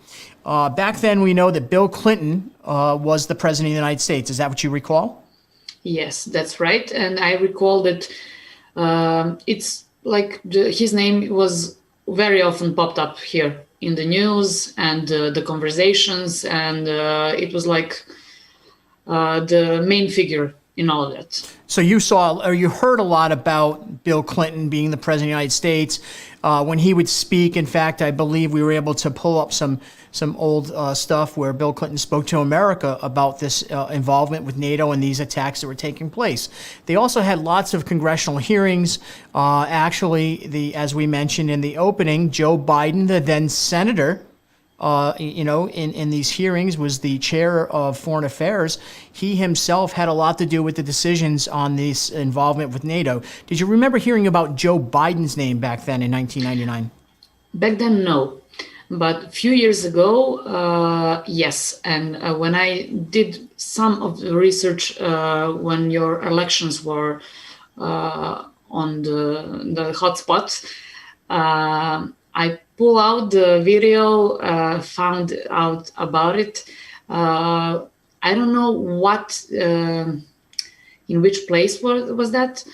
Back then, we know that Bill Clinton was the president of the United States. Is that what you recall? Yes, that's right. And I recall that it's like his name was very often popped up here in the news and the conversations, and it was like the main figure in all of that. So you saw, or you heard a lot about Bill Clinton being the president of the United States. When he would speak, in fact, I believe we were able to pull up some old stuff where Bill Clinton spoke to America about this involvement with NATO and these attacks that were taking place. They also had lots of congressional hearings. Actually, as we mentioned in the opening, Joe Biden, the then senator, in these hearings was the chair of foreign affairs. He himself had a lot to do with the decisions on this involvement with NATO. Did you remember hearing about Joe Biden's name back then in 1999? Back then, no. But a few years ago, yes. And when I did some of the research when your elections were on the hotspot, I pull out the video, found out about it. I don't know what, in which place was that,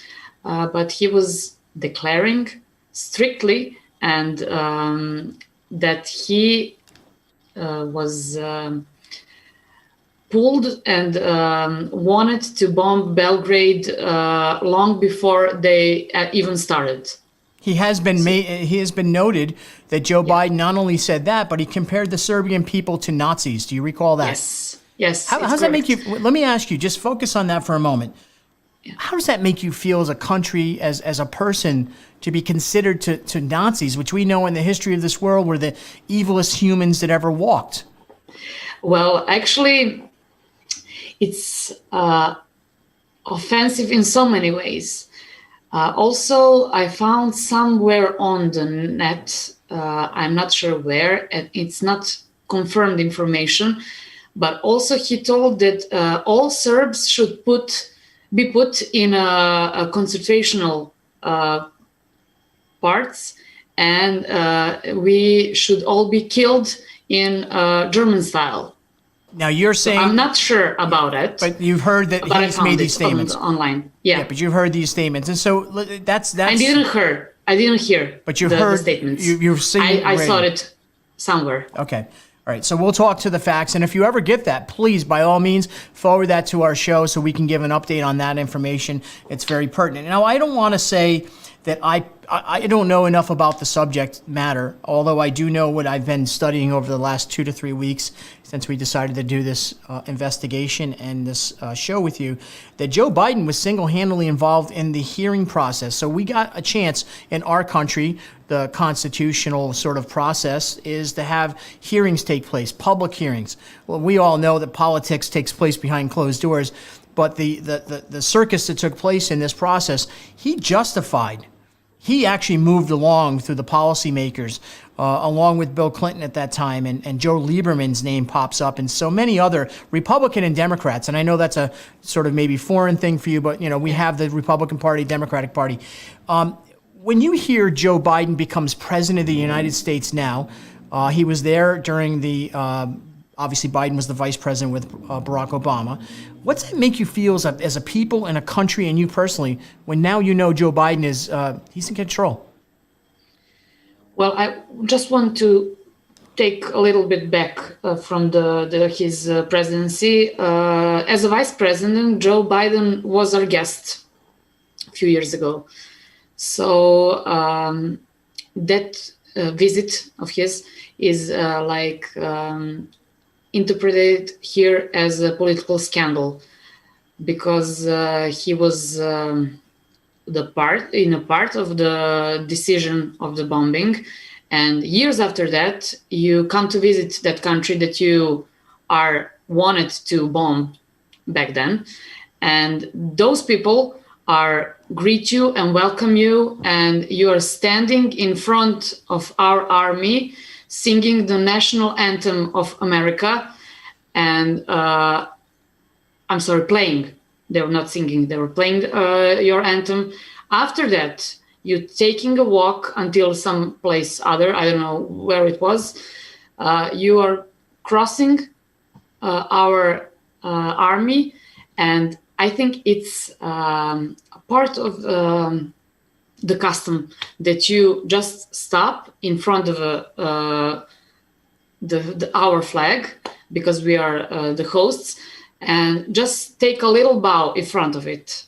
but he was declaring strictly and that he was pulled and wanted to bomb Belgrade long before they even started. He has been noted that Joe Biden not only said that, but he compared the Serbian people to Nazis. Do you recall that? Yes. How does that make you? Let me ask you. Just focus on that for a moment. Yeah. How does that make you feel as a country, as a person, to be considered to Nazis, which we know in the history of this world were the evilest humans that ever walked? Well, actually, it's offensive in so many ways. Also, I found somewhere on the net, I'm not sure where, and it's not confirmed information, but also he told that all Serbs should be put in a concentrational parts, and we should all be killed in German style. Now you're saying, I'm not sure about it, but you've heard that he's made these statements online. Yeah, but you've heard these statements, and so that's. I didn't hear. But you've heard the statements. You've seen. I saw it somewhere. Okay. All right. So we'll talk to the facts, and if you ever get that, please, by all means, forward that to our show so we can give an update on that information. It's very pertinent. Now, I don't want to say that I don't know enough about the subject matter, although I do know what I've been studying over the last 2 to 3 weeks since we decided to do this investigation and this show with you, that Joe Biden was single-handedly involved in the hearing process. So we got a chance in our country, the constitutional sort of process is to have hearings take place, public hearings. Well, we all know that politics takes place behind closed doors, but the circus that took place in this process, he actually moved along through the policymakers, along with Bill Clinton at that time, and Joe Lieberman's name pops up, and so many other Republican and Democrats. And I know that's a sort of maybe foreign thing for you, but we have the Republican Party, Democratic Party. When you hear Joe Biden becomes president of the United States now, he was there during the, obviously Biden was the vice president with Barack Obama. What's that make you feel as a people and a country and you personally when now you know Joe Biden is he's in control? Well, I just want to take a little bit back from his presidency. As a vice president, Joe Biden was our guest a few years ago. So that visit of his is interpreted here as a political scandal. because he was a part of the decision of the bombing. And years after that, you come to visit that country that you are wanted to bomb back then, and those people are greet you and welcome you, and you are standing in front of our army singing the national anthem of America. And I'm sorry, playing. They were not singing, they were playing your anthem. After that, you taking a walk until some place other, I don't know where it was. You are crossing our army, and I think it's a part of the custom that you just stop in front of our flag, because we are the hosts, and just take a little bow in front of it.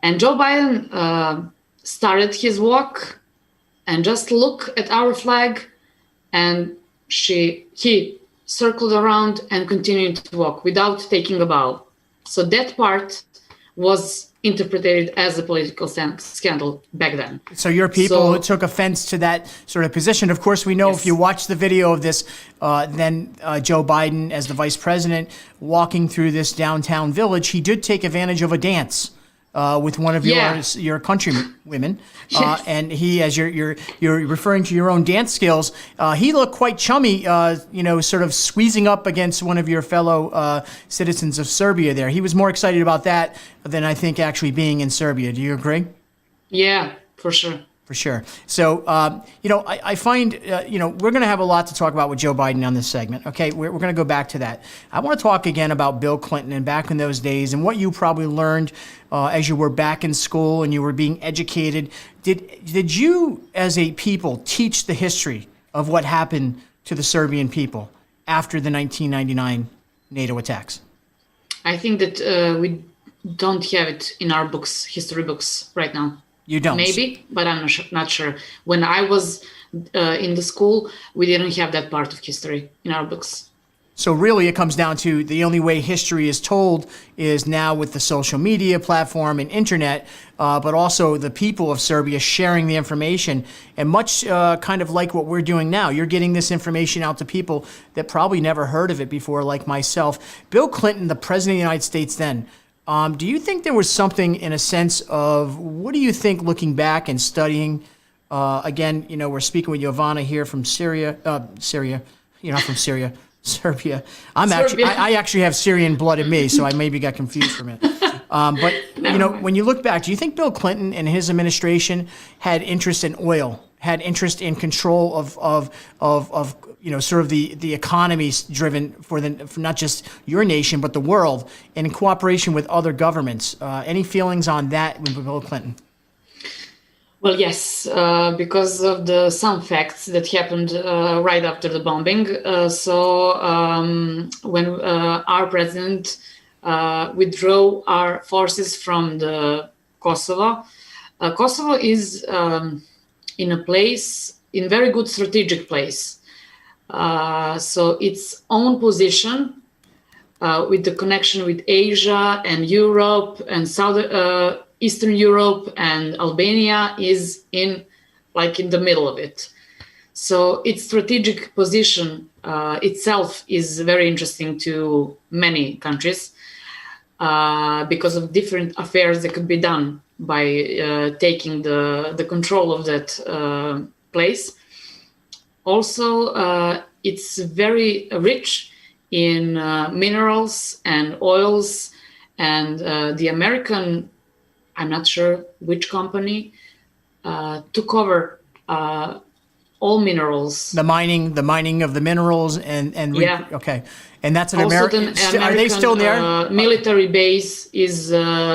And Joe Biden started his walk and just look at our flag, and he circled around and continued to walk without taking a bow. So that part was interpreted as a political scandal back then. So your people took offense to that sort of position. Of course, we know if you watch the video of this, then Joe Biden, as the vice president, walking through this downtown village, he did take advantage of a dance with one of your countrywomen, and he, as you're referring to your own dance skills, he looked quite chummy, sort of squeezing up against one of your fellow citizens of Serbia. There, he was more excited about that than I think actually being in Serbia. Do you agree? Yeah, for sure. For sure. So, I find, we're going to have a lot to talk about with Joe Biden on this segment. Okay, we're going to go back to that. I want to talk again about Bill Clinton and back in those days and what you probably learned as you were back in school and you were being educated. Did you, as a people, teach the history of what happened to the Serbian people after the 1999 NATO attacks? I think that we don't have it in our books, history books, right now. You don't? Maybe, but I'm not sure. When I was in the school, we didn't have that part of history in our books. So really it comes down to the only way history is told is now with the social media platform and internet, but also the people of Serbia sharing the information, and much kind of like what we're doing now. You're getting this information out to people that probably never heard of it before, like myself. Bill Clinton, the president of the United States then, do you think there was something in a sense of, what do you think looking back and studying, again, we're speaking with Jovana here from Syria, you're not from Syria, Serbia. I actually have Syrian blood in me, so I maybe got confused from it. But, when you look back, do you think Bill Clinton and his administration had interest in oil, had interest in control of sort of the economy driven for not just your nation, but the world, and in cooperation with other governments? Any feelings on that with Bill Clinton? Well, yes, because of some facts that happened right after the bombing. When our president withdrew our forces from the Kosovo, Kosovo is in a very good strategic place. So its own position with the connection with Asia and Europe and Eastern Europe and Albania is in the middle of it. So its strategic position itself is very interesting to many countries because of different affairs that could be done by taking the control of that place. Also, it's very rich in minerals and oils, and the American, I'm not sure which company, took over all minerals. The mining of the minerals and yeah. Okay, and that's an American. Are they still there? Military base is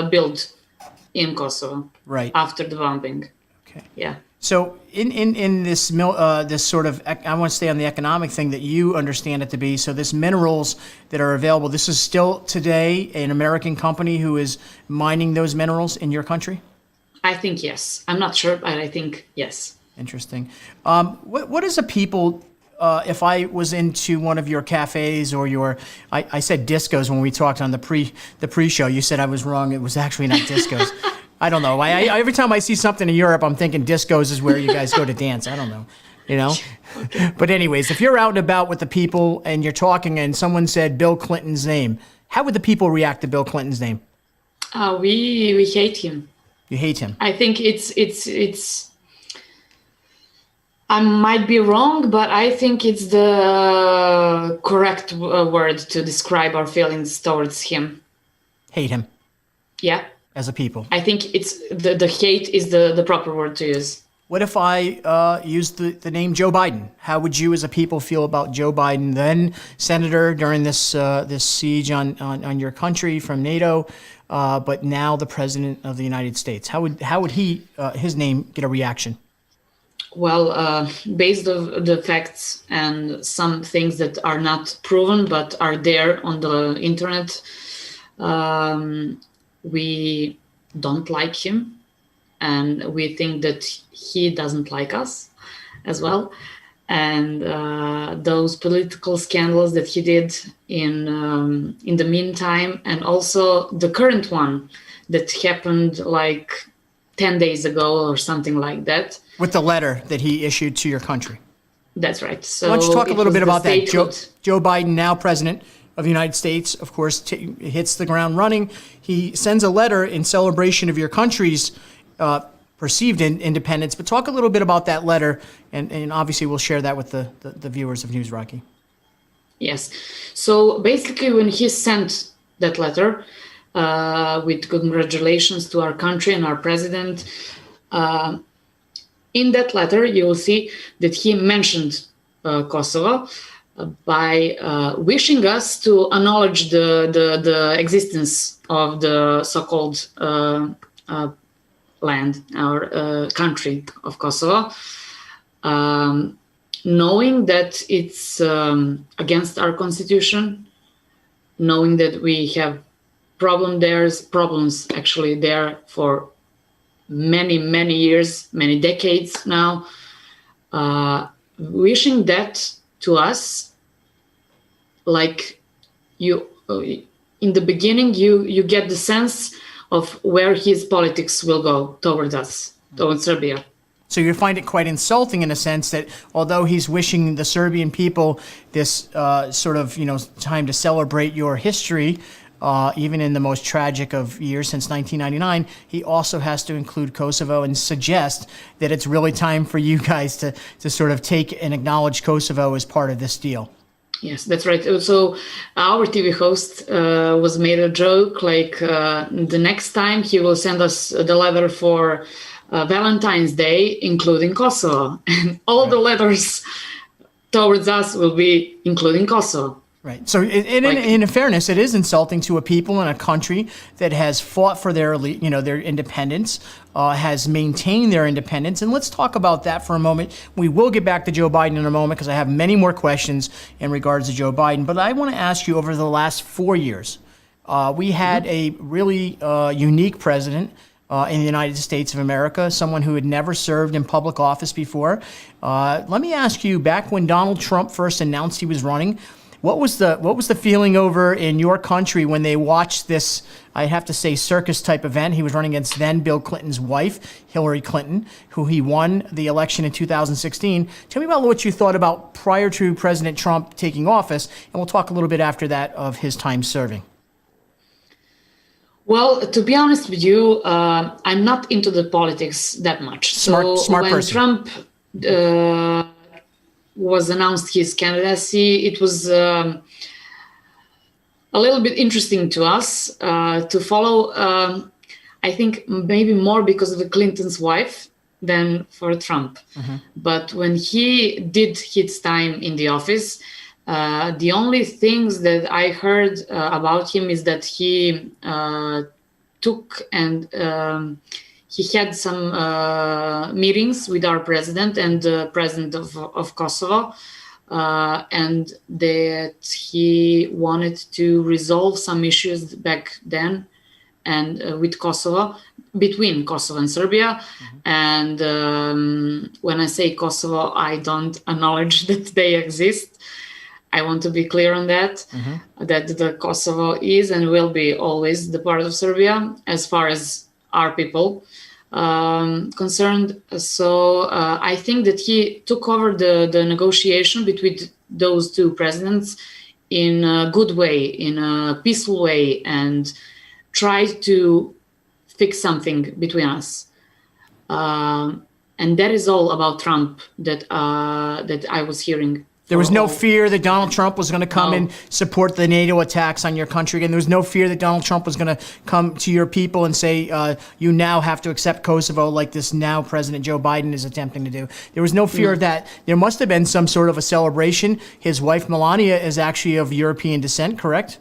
built in Kosovo. Right after the bombing. Okay. Yeah. So in this this sort of, I want to stay on the economic thing that you understand it to be. So this minerals that are available, this is still today an American company who is mining those minerals in your country? I think yes. I'm not sure, but I think yes. Interesting. What does a people if I was into one of your cafes or your, I said discos when we talked on the pre-show. You said I was wrong. It was actually not discos. I don't know. Every time I see something in Europe, I'm thinking discos is where you guys go to dance. I don't know, you know. Okay. But anyways, if you're out and about with the people and you're talking and someone said Bill Clinton's name, how would the people react to Bill Clinton's name? We hate him. You hate him. I think it's. I might be wrong, but I think it's the correct word to describe our feelings towards him. Hate him. Yeah. As a people. I think it's the hate is the proper word to use. What if I used the name Joe Biden? How would you as a people feel about Joe Biden, then senator during this siege on your country from NATO, but now the president of the United States? How would he his name get a reaction? Well, based on the facts and some things that are not proven but are there on the internet, we don't like him, and we think that he doesn't like us as well. And those political scandals that he did in the meantime, and also the current one that happened like 10 days ago or something like that. With the letter that he issued to your country. That's right. So why don't you talk a little bit about that? Joe Biden, now president of the United States, of course, hits the ground running. He sends a letter in celebration of your country's perceived independence. But talk a little bit about that letter, and obviously we'll share that with the viewers of News Rocky. Yes. So basically when he sent that letter with congratulations to our country and our president, in that letter, you will see that he mentioned Kosovo by wishing us to acknowledge the existence of the so-called land, our country of Kosovo, knowing that it's against our constitution, knowing that we have problems actually there for many years, many decades now, wishing that to us, like you in the beginning you get the sense of where his politics will go towards us, towards Serbia. So you find it quite insulting in a sense that although he's wishing the Serbian people this sort of time to celebrate your history, even in the most tragic of years since 1999, he also has to include Kosovo and suggest that it's really time for you guys to sort of take and acknowledge Kosovo as part of this deal. Yes, that's right. So our TV host was made a joke like the next time he will send us the letter for Valentine's Day, including Kosovo. And all the letters towards us will be including Kosovo. Right. So in fairness, it is insulting to a people in a country that has fought for their independence, has maintained their independence. And let's talk about that for a moment. We will get back to Joe Biden in a moment because I have many more questions in regards to Joe Biden. But I want to ask you, over the last 4 years, we had a really unique president in the United States of America, someone who had never served in public office before. Let me ask you, back when Donald Trump first announced he was running, what was the feeling over in your country when they watched this, I have to say, circus type event? He was running against then Bill Clinton's wife, Hillary Clinton, who he won the election in 2016. Tell me about what you thought about prior to President Trump taking office, and we'll talk a little bit after that of his time serving. Well, to be honest with you, I'm not into the politics that much. Smart when person. Trump was announced his candidacy, it was a little bit interesting to us to follow. I think maybe more because of the Clinton's wife than for Trump. Mm-hmm. But when he did his time in the office, the only things that I heard about him is that he took and he had some meetings with our president and the president of Kosovo, and that he wanted to resolve some issues back then and with Kosovo. between Kosovo and Serbia. And when I say Kosovo, I don't acknowledge that they exist. I want to be clear on that, that the Kosovo is and will be always the part of Serbia as far as our people concerned. So I think that he took over the negotiation between those two presidents in a good way, in a peaceful way, and tried to fix something between us. And that is all about Trump that I was hearing. There was no fear that Donald Trump was going to come and support the NATO attacks on your country again. There was no fear that Donald Trump was going to come to your people and say, you now have to accept Kosovo like this now President Joe Biden is attempting to do. There was no fear of that. There must have been some sort of a celebration. His wife, Melania, is actually of European descent, correct?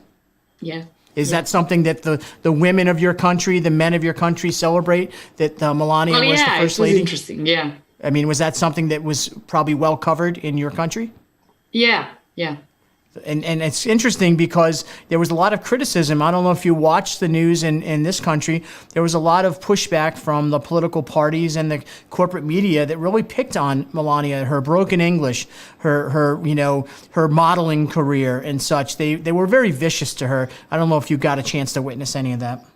Yeah. Is that something that the women of your country, the men of your country celebrate, that Melania was the first lady? It was interesting, yeah. I mean, was that something that was probably well covered in your country? Yeah. And it's interesting because there was a lot of criticism. I don't know if you watched the news in this country. There was a lot of pushback from the political parties and the corporate media that really picked on Melania, her broken English, her modeling career and such. They were very vicious to her. I don't know if you got a chance to witness any of that.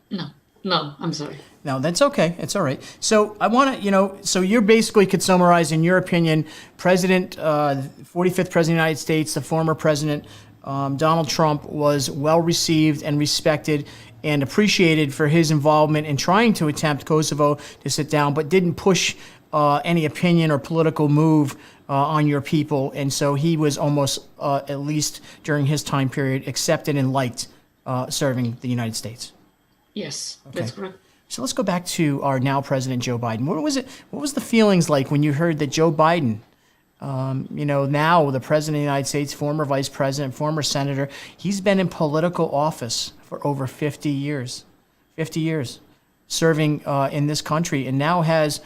No, I'm sorry. No, that's okay. It's all right. So I want to, so you basically could summarize, in your opinion, 45th President of the United States, the former President Donald Trump, was well received and respected and appreciated for his involvement in trying to attempt Kosovo to sit down, but didn't push any opinion or political move on your people. And so he was almost, at least during his time period, accepted and liked serving the United States. Yes, that's correct. So let's go back to our now President Joe Biden. What was the feelings like when you heard that Joe Biden, now the President of the United States, former Vice President, former Senator, he's been in political office for over 50 years, serving in this country, and now has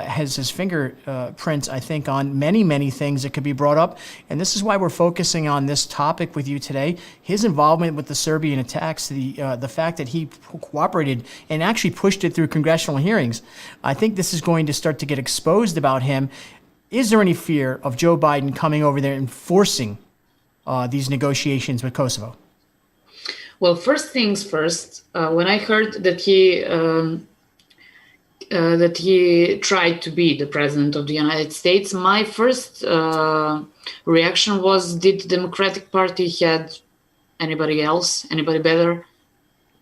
his fingerprints, I think, on many things that could be brought up. And this is why we're focusing on this topic with you today. His involvement with the Serbian attacks, the fact that he cooperated and actually pushed it through congressional hearings. I think this is going to start to get exposed about him. Is there any fear of Joe Biden coming over there and forcing these negotiations with Kosovo? Well, first things first, when I heard that he tried to be the president of the United States, my first reaction was, did the Democratic Party had anybody better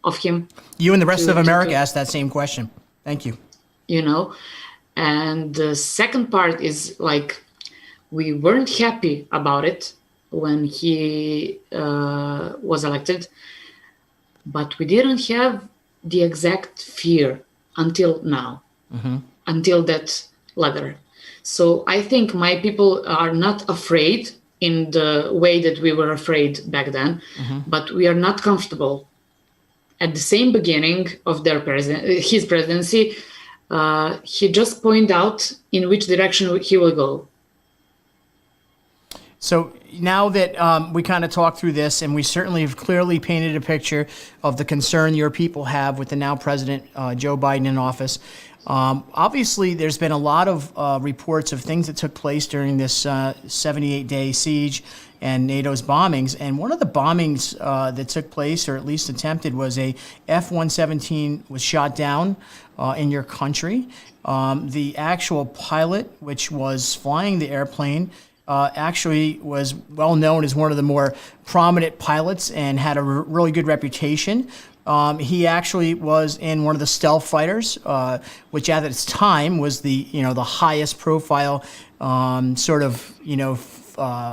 of him? You and the rest of America asked that same question. Thank you. And the second part is, like, we weren't happy about it when he was elected, but we didn't have the exact fear until now, until that letter. So I think my people are not afraid in the way that we were afraid back then, but we are not comfortable. At the same beginning of his presidency, he just pointed out in which direction he will go. So now that we kind of talked through this, and we certainly have clearly painted a picture of the concern your people have with the now President Joe Biden in office, obviously there's been a lot of reports of things that took place during this 78-day siege and NATO's bombings. And one of the bombings that took place, or at least attempted, was a F-117 was shot down in your country. The actual pilot, which was flying the airplane, actually was well known as one of the more prominent pilots and had a really good reputation. He actually was in one of the stealth fighters, which at its time was the highest profile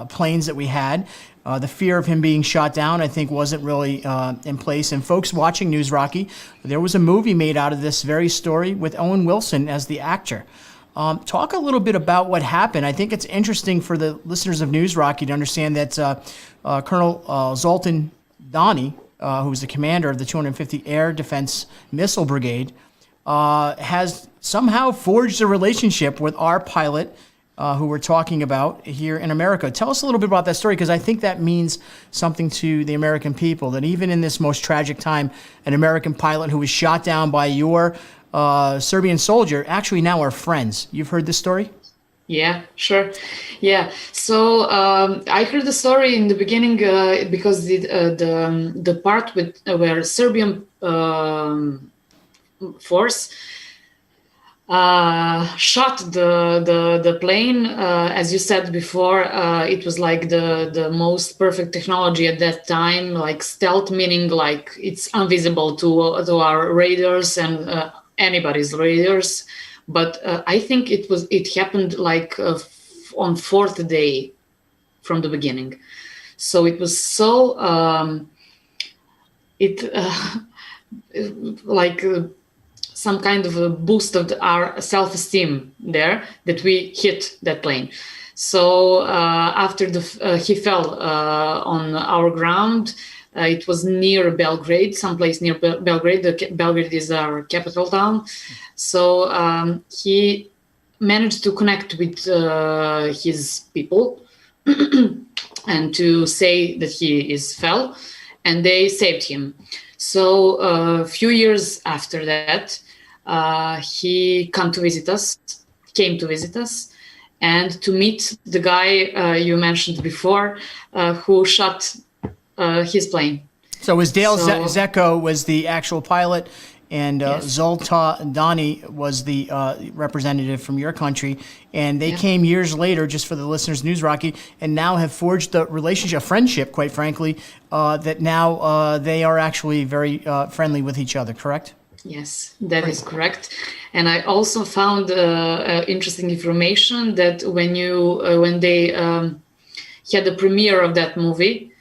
planes that we had. The fear of him being shot down, I think, wasn't really in place. And folks watching News Rocky, there was a movie made out of this very story with Owen Wilson as the actor. Talk a little bit about what happened. I think it's interesting for the listeners of News Rocky to understand that Colonel Zoltan Dani, who was the commander of the 250 Air Defense Missile Brigade, has somehow forged a relationship with our pilot who we're talking about here in America. Tell us a little bit about that story, because I think that means something to the American people, that even in this most tragic time, an American pilot who was shot down by your Serbian soldier actually now are friends. You've heard this story? Yeah, sure. Yeah. So I heard the story in the beginning because the part with where Serbian force shot the plane. As you said before, it was like the most perfect technology at that time, like stealth, meaning like it's invisible to our radars and anybody's radars. But I think it happened like on fourth day from the beginning. So it was so it like. Some kind of a boost of our self-esteem there that we hit that plane. So after he fell on our ground, it was near Belgrade, someplace near Belgrade. Belgrade is our capital town. So he managed to connect with his people and to say that he fell, and they saved him. So a few years after that, he came to visit us, and to meet the guy you mentioned before, who shot his plane. So it was Dale Zecco was the actual pilot, and Yes. Zoltan Dani was the representative from your country, and they came years later, just for the listeners, News Rocky, and now have forged a relationship, a friendship, quite frankly, that now they are actually very friendly with each other, correct? Yes, that is correct. And I also found interesting information that when they had the premiere of that movie,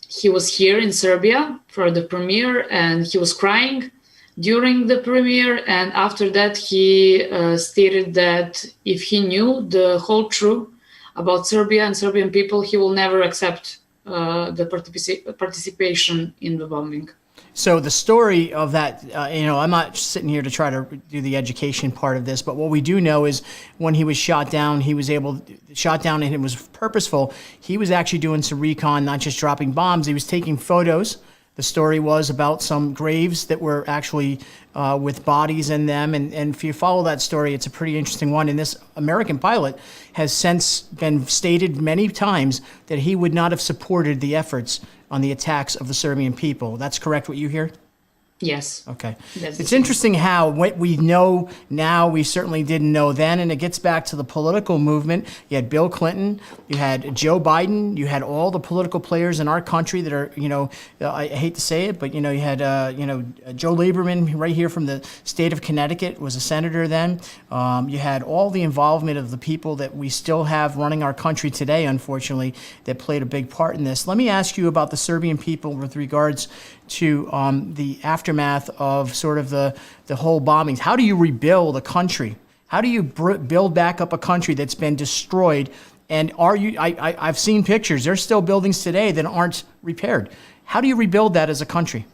he was here in Serbia for the premiere, and he was crying during the premiere. And after that, he stated that if he knew the whole truth about Serbia and Serbian people, he will never accept the participation in the bombing. So the story of that, I'm not sitting here to try to do the education part of this, but what we do know is when he was shot down, and it was purposeful. He was actually doing some recon, not just dropping bombs. He was taking photos. The story was about some graves that were actually with bodies in them. And if you follow that story, it's a pretty interesting one. And this American pilot has since been stated many times that he would not have supported the efforts on the attacks of the Serbian people. That's correct, what you hear? Yes. Okay. That's It's interesting how what we know now, we certainly didn't know then, and it gets back to the political movement. You had Bill Clinton, you had Joe Biden, you had all the political players in our country that are, I hate to say it, but, you had, Joe Lieberman right here from the state of Connecticut, was a senator then. You had all the involvement of the people that we still have running our country today, unfortunately, that played a big part in this. Let me ask you about the Serbian people with regards to the aftermath of sort of the whole bombings. How do you rebuild a country? How do you build back up a country that's been destroyed? And I've seen pictures. There's still buildings today that aren't repaired. How do you rebuild that as a country?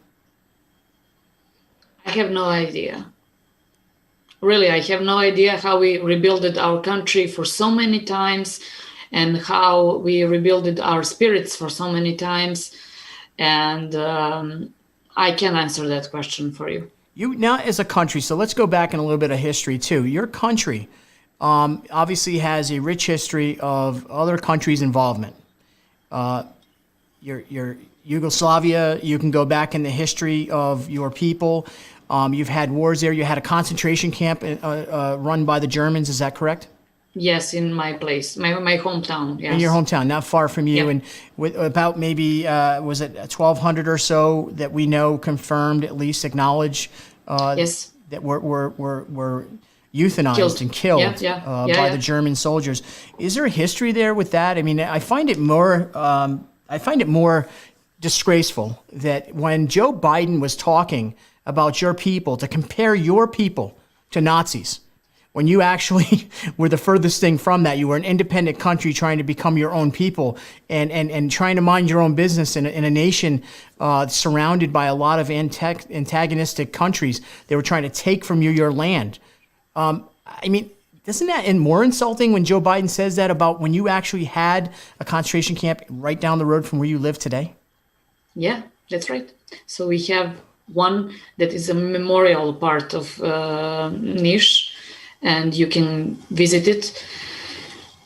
I have no idea. Really, I have no idea how we rebuilt our country for so many times, and how we rebuilt our spirits for so many times. And I can answer that question for you. You now, as a country, so let's go back in a little bit of history too. Your country obviously has a rich history of other countries' involvement. Your Yugoslavia, you can go back in the history of your people. You've had wars there. You had a concentration camp run by the Germans. Is that correct? Yes, in my place, my hometown. Yes. In your hometown, not far from you, Yeah. and with about maybe was it 1,200 or so that we know confirmed, at least acknowledged, Yes. that were euthanized and killed by the German soldiers. Is there a history there with that? I mean, I find it more disgraceful that when Joe Biden was talking about your people, to compare your people to Nazis, when you actually were the furthest thing from that. You were an independent country trying to become your own people and trying to mind your own business in a nation surrounded by a lot of antagonistic countries. They were trying to take from you your land. I mean, isn't that more insulting when Joe Biden says that about when you actually had a concentration camp right down the road from where you live today? Yeah, that's right. So we have one that is a memorial part of Niš, and you can visit it.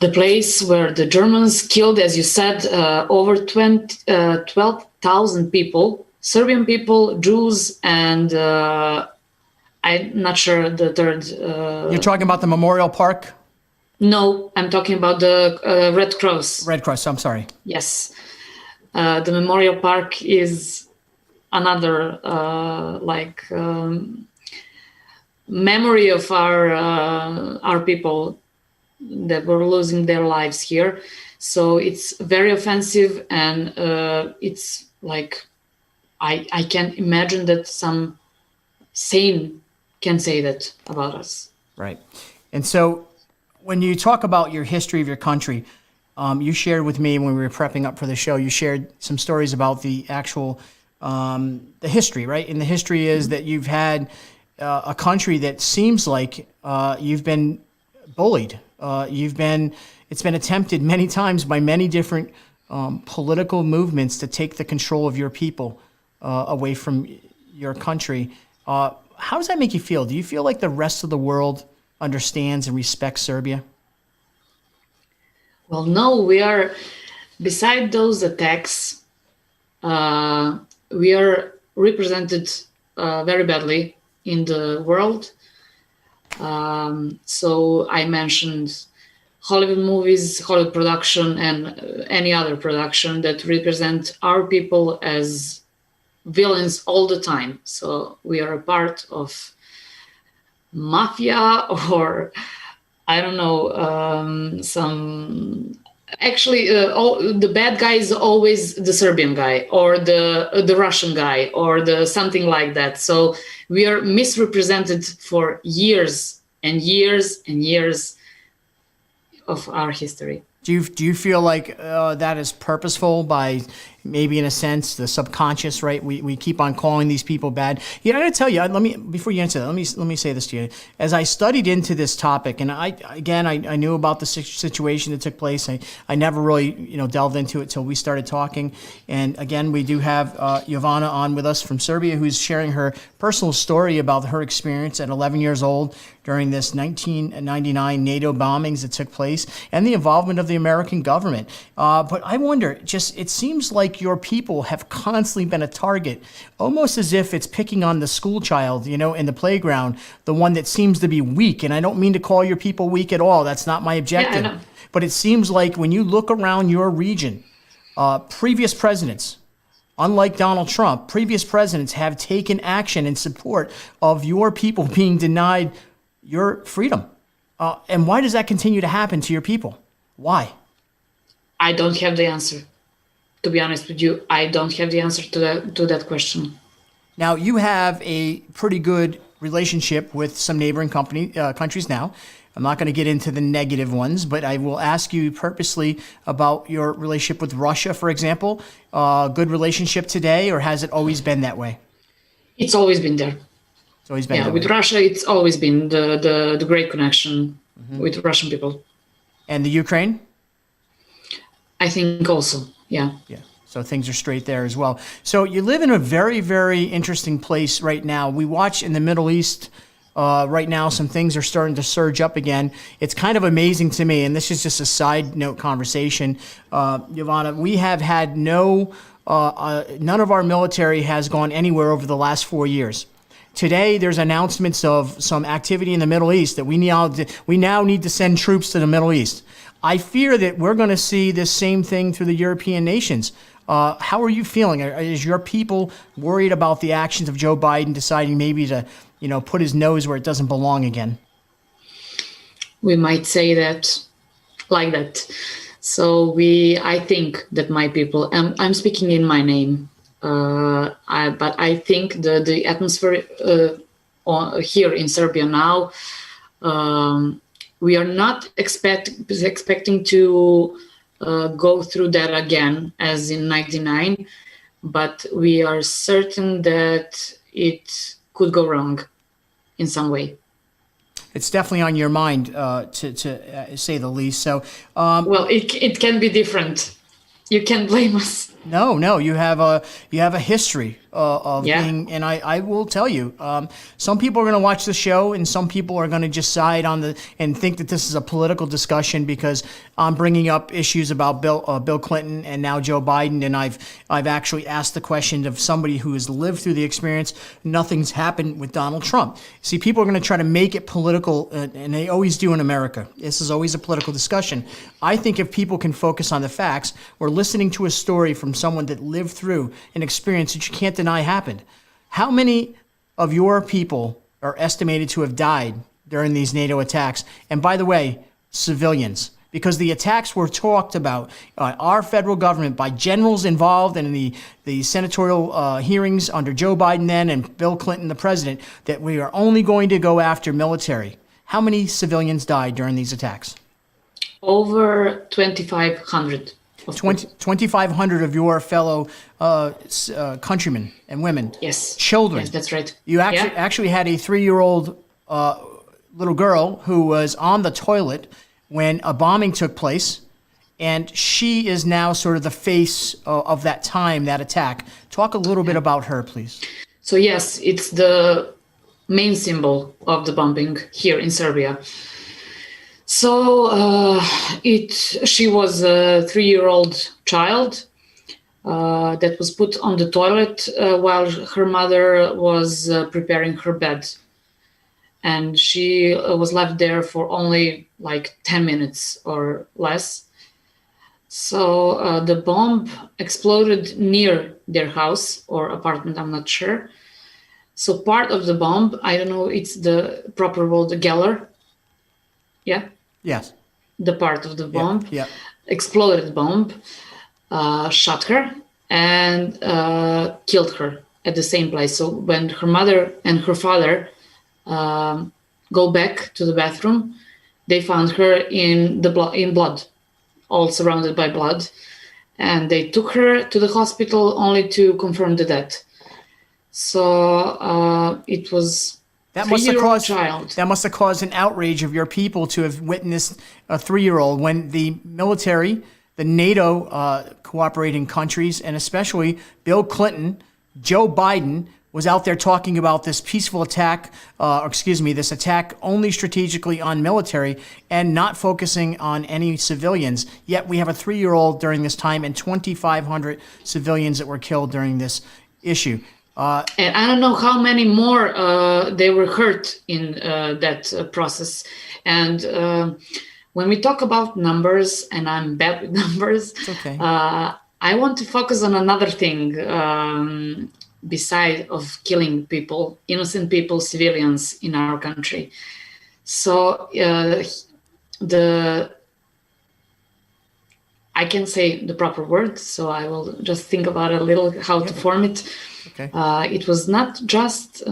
The place where the Germans killed, as you said, over 12,000 people, Serbian people, Jews, and I'm not sure the third. You're talking about the Memorial Park? No, I'm talking about the Red Cross. Red Cross, I'm sorry. Yes. The Memorial Park is another memory of our people that were losing their lives here. So it's very offensive, and it's like I can't imagine that some sane can say that about us. Right. And so when you talk about your history of your country, you shared with me when we were prepping up for the show, you shared some stories about the actual, the history, right? And the history is that you've had a country that seems like you've been bullied. It's been attempted many times by many different political movements to take the control of your people away from your country. How does that make you feel? Do you feel like the rest of the world understands and respects Serbia? Well, no, we are, beside those attacks, we are represented very badly in the world. So I mentioned Hollywood movies, Hollywood production, and any other production that represent our people as villains all the time. So we are a part of mafia, or I don't know, the bad guy is always the Serbian guy, or the Russian guy, or the something like that. So we are misrepresented for years and years and years of our history. Do you feel like that is purposeful by maybe in a sense the subconscious, right? We keep on calling these people bad. You know, I'm gonna tell you. Before you answer that, let me say this to you. As I studied into this topic, and I knew about the situation that took place. I never really delved into it till we started talking. And again, we do have Jovana on with us from Serbia, who's sharing her personal story about her experience at 11 years old during this 1999 NATO bombings that took place and the involvement of the American government. But I wonder, it seems like your people have constantly been a target, almost as if it's picking on the school child, in the playground, the one that seems to be weak. And I don't mean to call your people weak at all. That's not my objective. Yeah, but it seems like when you look around your region, previous presidents, unlike Donald Trump, previous presidents have taken action in support of your people being denied your freedom. And why does that continue to happen to your people? Why? I don't have the answer. To be honest with you, I don't have the answer to that question. Now, you have a pretty good relationship with some neighboring countries now. I'm not going to get into the negative ones, but I will ask you purposely about your relationship with Russia, for example. Good relationship today, or has it always been that way? It's always been there. It's always been that with way. Russia, it's always been the great connection with Russian people. And the Ukraine? I think also, yeah. Yeah. So things are straight there as well. So you live in a very, very interesting place right now. We watch in the Middle East right now, some things are starting to surge up again. It's kind of amazing to me, and this is just a side note conversation. Jovana, we have had none of our military has gone anywhere over the last 4 years. Today, there's announcements of some activity in the Middle East that we now need to send troops to the Middle East. I fear that we're going to see this same thing through the European nations. How are you feeling? Is your people worried about the actions of Joe Biden deciding maybe to, put his nose where it doesn't belong again? We might say that like that. So I think that my people, I'm speaking in my name, but I think the atmosphere here in Serbia now, we are not expecting to go through that again as in 99, but we are certain that it could go wrong in some way. It's definitely on your mind, to say the least. So, well, it can be different. You can't blame us. No, you have a history of Yeah. being, and I will tell you, some people are going to watch the show and some people are going to just side on and think that this is a political discussion because I'm bringing up issues about Bill Clinton and now Joe Biden, and I've actually asked the question of somebody who has lived through the experience. Nothing's happened with Donald Trump. See, people are going to try to make it political, and they always do in America. This is always a political discussion. I think if people can focus on the facts, we're listening to a story from someone that lived through an experience that you can't deny happened. How many of your people are estimated to have died during these NATO attacks? And by the way, civilians. Because the attacks were talked about, our federal government, by generals involved in the senatorial hearings under Joe Biden then and Bill Clinton, the president, that we are only going to go after military. How many civilians died during these attacks? Over 2,500. 2,500 of your fellow countrymen and women. Yes. Children. Yes, that's right. You actually had a 3-year-old little girl who was on the toilet when a bombing took place, and she is now sort of the face of that time, that attack. Talk a little bit about her, please. So yes, it's the main symbol of the bombing here in Serbia. So she was a 3-year-old child that was put on the toilet while her mother was preparing her bed. And she was left there for only like 10 minutes or less. So the bomb exploded near their house or apartment, I'm not sure. So part of the bomb, I don't know, it's the proper word, the Geller. Yeah? Yes. The part of the bomb, Yeah. exploded bomb, shot her and killed her at the same place. So when her mother and her father go back to the bathroom, they found her in blood, all surrounded by blood, and they took her to the hospital only to confirm the death. So it was That must have caused child. That must have caused an outrage of your people to have witnessed a 3-year-old when the military, the NATO cooperating countries, and especially Bill Clinton, Joe Biden, was out there talking about this peaceful attack, this attack only strategically on military and not focusing on any civilians. Yet we have a 3-year-old during this time and 2,500 civilians that were killed during this issue. And I don't know how many more they were hurt in that process. And when we talk about numbers, and I'm bad with numbers, It's okay. I want to focus on another thing. Beside of killing people, innocent people, civilians in our country. So I can say the proper word, so I will just think about a little how to form it. Okay. It was not just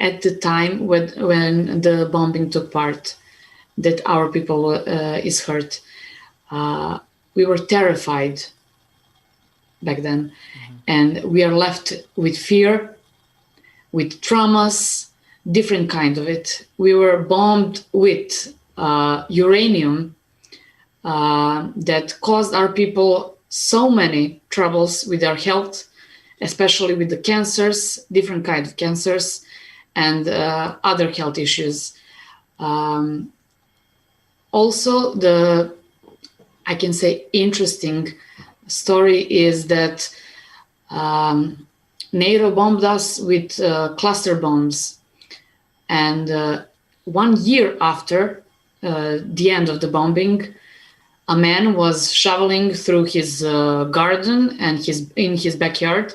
at the time when the bombing took part that our people is hurt. We were terrified back then. And we are left with fear, with traumas, different kind of it. We were bombed with uranium that caused our people so many troubles with our health, especially with the cancers, different kind of cancers, and other health issues. Also, I can say interesting story is that NATO bombed us with cluster bombs, and 1 year after the end of the bombing, a man was shoveling through his garden and in his backyard,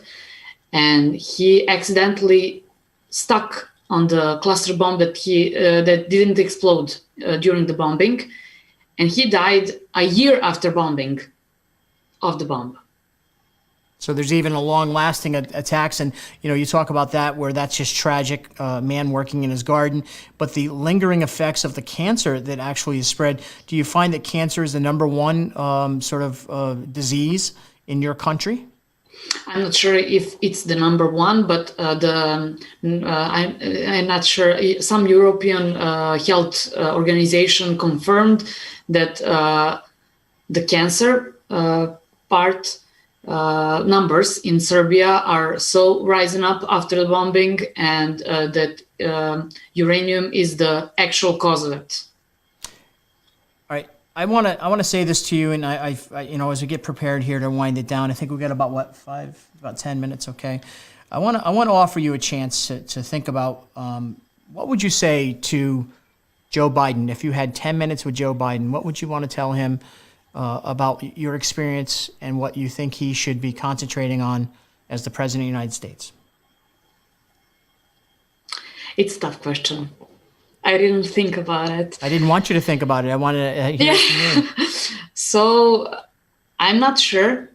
and he accidentally stuck on the cluster bomb that didn't explode during the bombing, and he died a year after bombing of the bomb. So there's even a long-lasting attacks, and you talk about that where that's just tragic, man working in his garden. But the lingering effects of the cancer that actually is spread. Do you find that cancer is the number one disease in your country? I'm not sure if it's the number one, but I'm not sure. Some European health organization confirmed that the cancer part numbers in Serbia are so rising up after the bombing, and that uranium is the actual cause of it. All right. I want to say this to you, and I as we get prepared here to wind it down, I think we've got about 10 minutes. Okay. I want to offer you a chance to think about what would you say to Joe Biden if you had 10 minutes with Joe Biden. What would you want to tell him about your experience and what you think he should be concentrating on as the president of the United States? It's a tough question. I didn't think about it. I didn't want you to think about it. I wanted to hear it from you. So I'm not sure.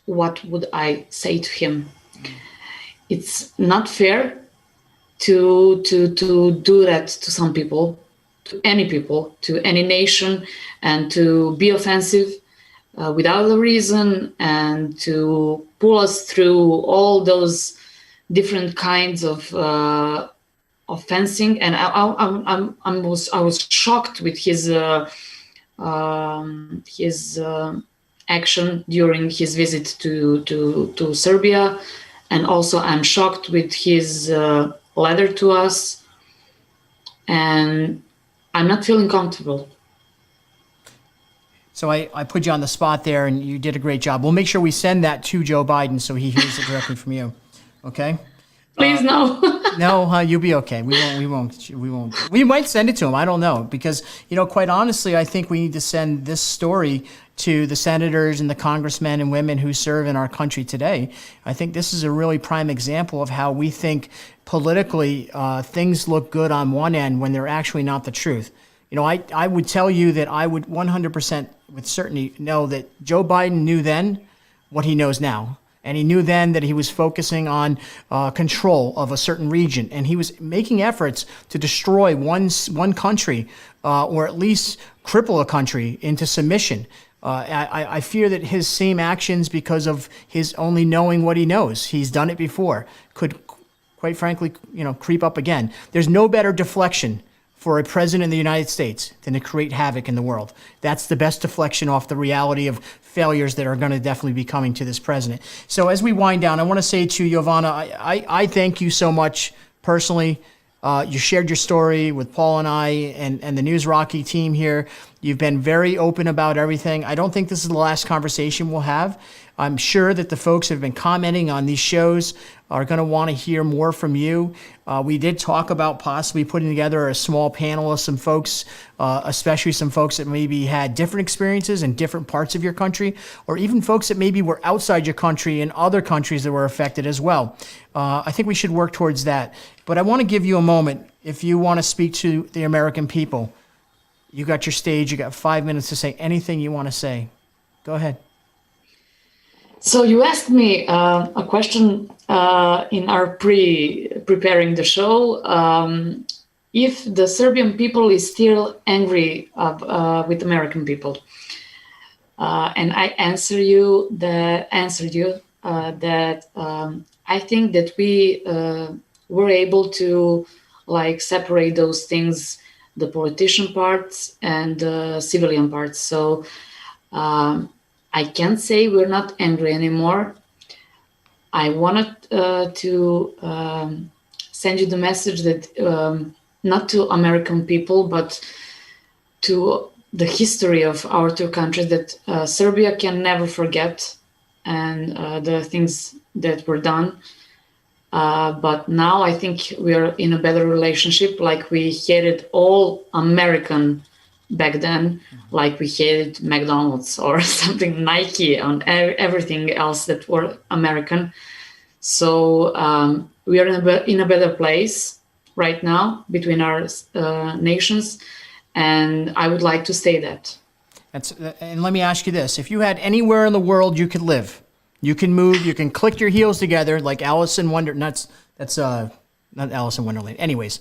What would I say to him? It's not fair to do that to some people, to any nation, and to be offensive without a reason, and to pull us through all those different kinds of fencing. And I was shocked with his action during his visit to Serbia, and also I'm shocked with his letter to us, and I'm not feeling comfortable. So I put you on the spot there, and you did a great job. We'll make sure we send that to Joe Biden so he hears it directly from you. Okay? Please, no. No, you'll be okay. We won't. We might send it to him. I don't know, because quite honestly, I think we need to send this story to the senators and the congressmen and women who serve in our country today. I think this is a really prime example of how we think politically things look good on one end when they're actually not the truth. I would tell you that I would 100% with certainty know that Joe Biden knew then what he knows now. And he knew then that he was focusing on control of a certain region. And he was making efforts to destroy one country or at least cripple a country into submission. I fear that his same actions, because of his only knowing what he knows, he's done it before, could, quite frankly, creep up again. There's no better deflection for a president of the United States than to create havoc in the world. That's the best deflection off the reality of failures that are going to definitely be coming to this president. So as we wind down, I want to say to Jovana, I thank you so much personally. You shared your story with Paul and I and the News Rocky team here. You've been very open about everything. I don't think this is the last conversation we'll have. I'm sure that the folks who have been commenting on these shows are going to want to hear more from you. We did talk about possibly putting together a small panel of some folks, especially some folks that maybe had different experiences in different parts of your country, or even folks that maybe were outside your country in other countries that were affected as well. I think we should work towards that. But I want to give you a moment if you want to speak to the American people. You got your stage. You got 5 minutes to say anything you want to say. Go ahead. So you asked me a question in our preparing the show, if the Serbian people is still angry with American people, and I answered you that I think that we were able to separate those things, the politician parts and the civilian parts. So I can't say we're not angry anymore. I wanted to send you the message that not to American people, but to the history of our two countries, that Serbia can never forget, and the things that were done. But now I think we are in a better relationship, like we hated all American back then, like we hated McDonald's or something, Nike, and everything else that were American. So we are in a better place right now between our nations, and I would like to say that. And let me ask you this. If you had anywhere in the world you could live, you can move, you can click your heels together like Alice in Wonderland. That's not Alice in Wonderland. Anyways,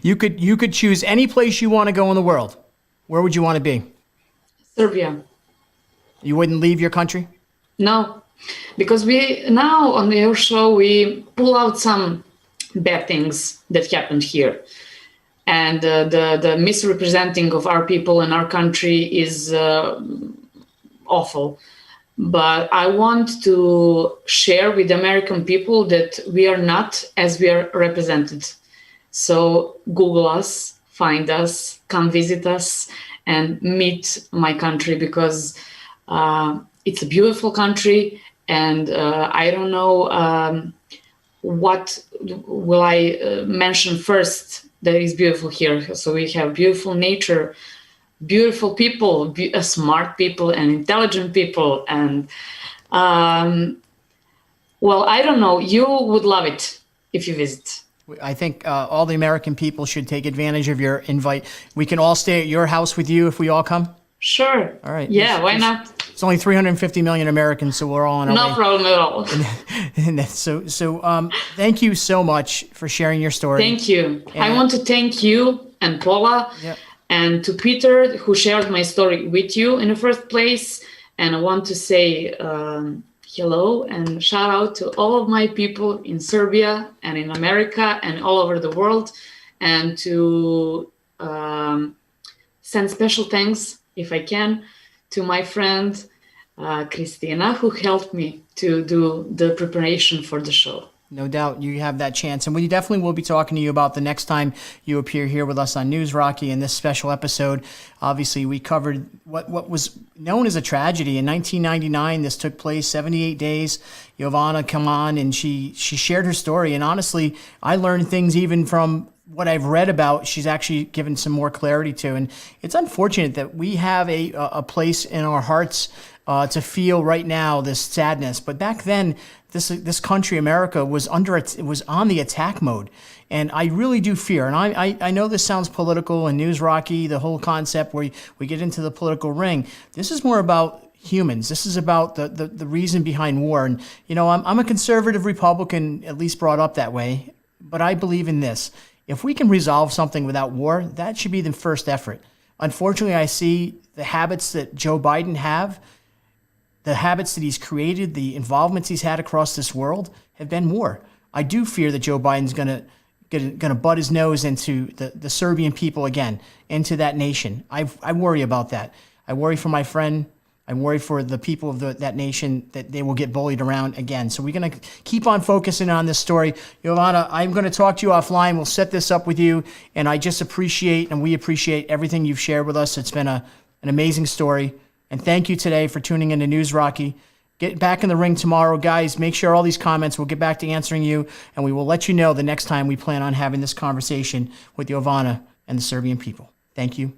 you could choose any place you want to go in the world. Where would you want to be? Serbia. You wouldn't leave your country? No, because we now on your show we pull out some bad things that happened here, and the misrepresenting of our people and our country is awful. But I want to share with the American people that we are not as we are represented. So Google us, find us, come visit us, and meet my country, because it's a beautiful country, and I don't know what will I mention first that is beautiful here. So we have beautiful nature, beautiful people, smart people, and intelligent people, and well, I don't know. You would love it if you visit. I think all the American people should take advantage of your invite. We can all stay at your house with you if we all come. Sure. All right. Yeah, why not? It's only 350 million Americans, so we're all on our way. No problem at all. So thank you so much for sharing your story. Thank you. I want to thank you and Paula, Yep. and to Peter, who shared my story with you in the first place. And I want to say hello and shout out to all of my people in Serbia and in America and all over the world, and to send special thanks, if I can, to my friend Christina, who helped me to do the preparation for the show. No doubt you have that chance. And we definitely will be talking to you about the next time you appear here with us on News Rocky in this special episode. Obviously, we covered what was known as a tragedy. In 1999, this took place, 78 days. Jovana come on, and she shared her story. And honestly, I learned things even from what I've read about. She's actually given some more clarity to. And it's unfortunate that we have a place in our hearts to feel right now this sadness. But back then, this country, America, was on the attack mode. And I really do fear, and I know this sounds political and news rocky, the whole concept where we get into the political ring. This is more about humans. This is about the reason behind war. And, you know, I'm a conservative Republican, at least brought up that way, but I believe in this. If we can resolve something without war, that should be the first effort. Unfortunately, I see the habits that Joe Biden the habits that he's created, the involvements he's had across this world have been war. I do fear that Joe Biden's going to butt his nose into the Serbian people again, into that nation. I worry about that. I worry for my friend. I worry for the people of that nation, that they will get bullied around again. So we're going to keep on focusing on this story. Jovana, I'm going to talk to you offline. We'll set this up with you. And I just appreciate, and we appreciate everything you've shared with us. It's been an amazing story. And thank you today for tuning into News Rocky. Get back in the ring tomorrow, guys. Make sure all these comments, we'll get back to answering you, and we will let you know the next time we plan on having this conversation with Jovana and the Serbian people. Thank you.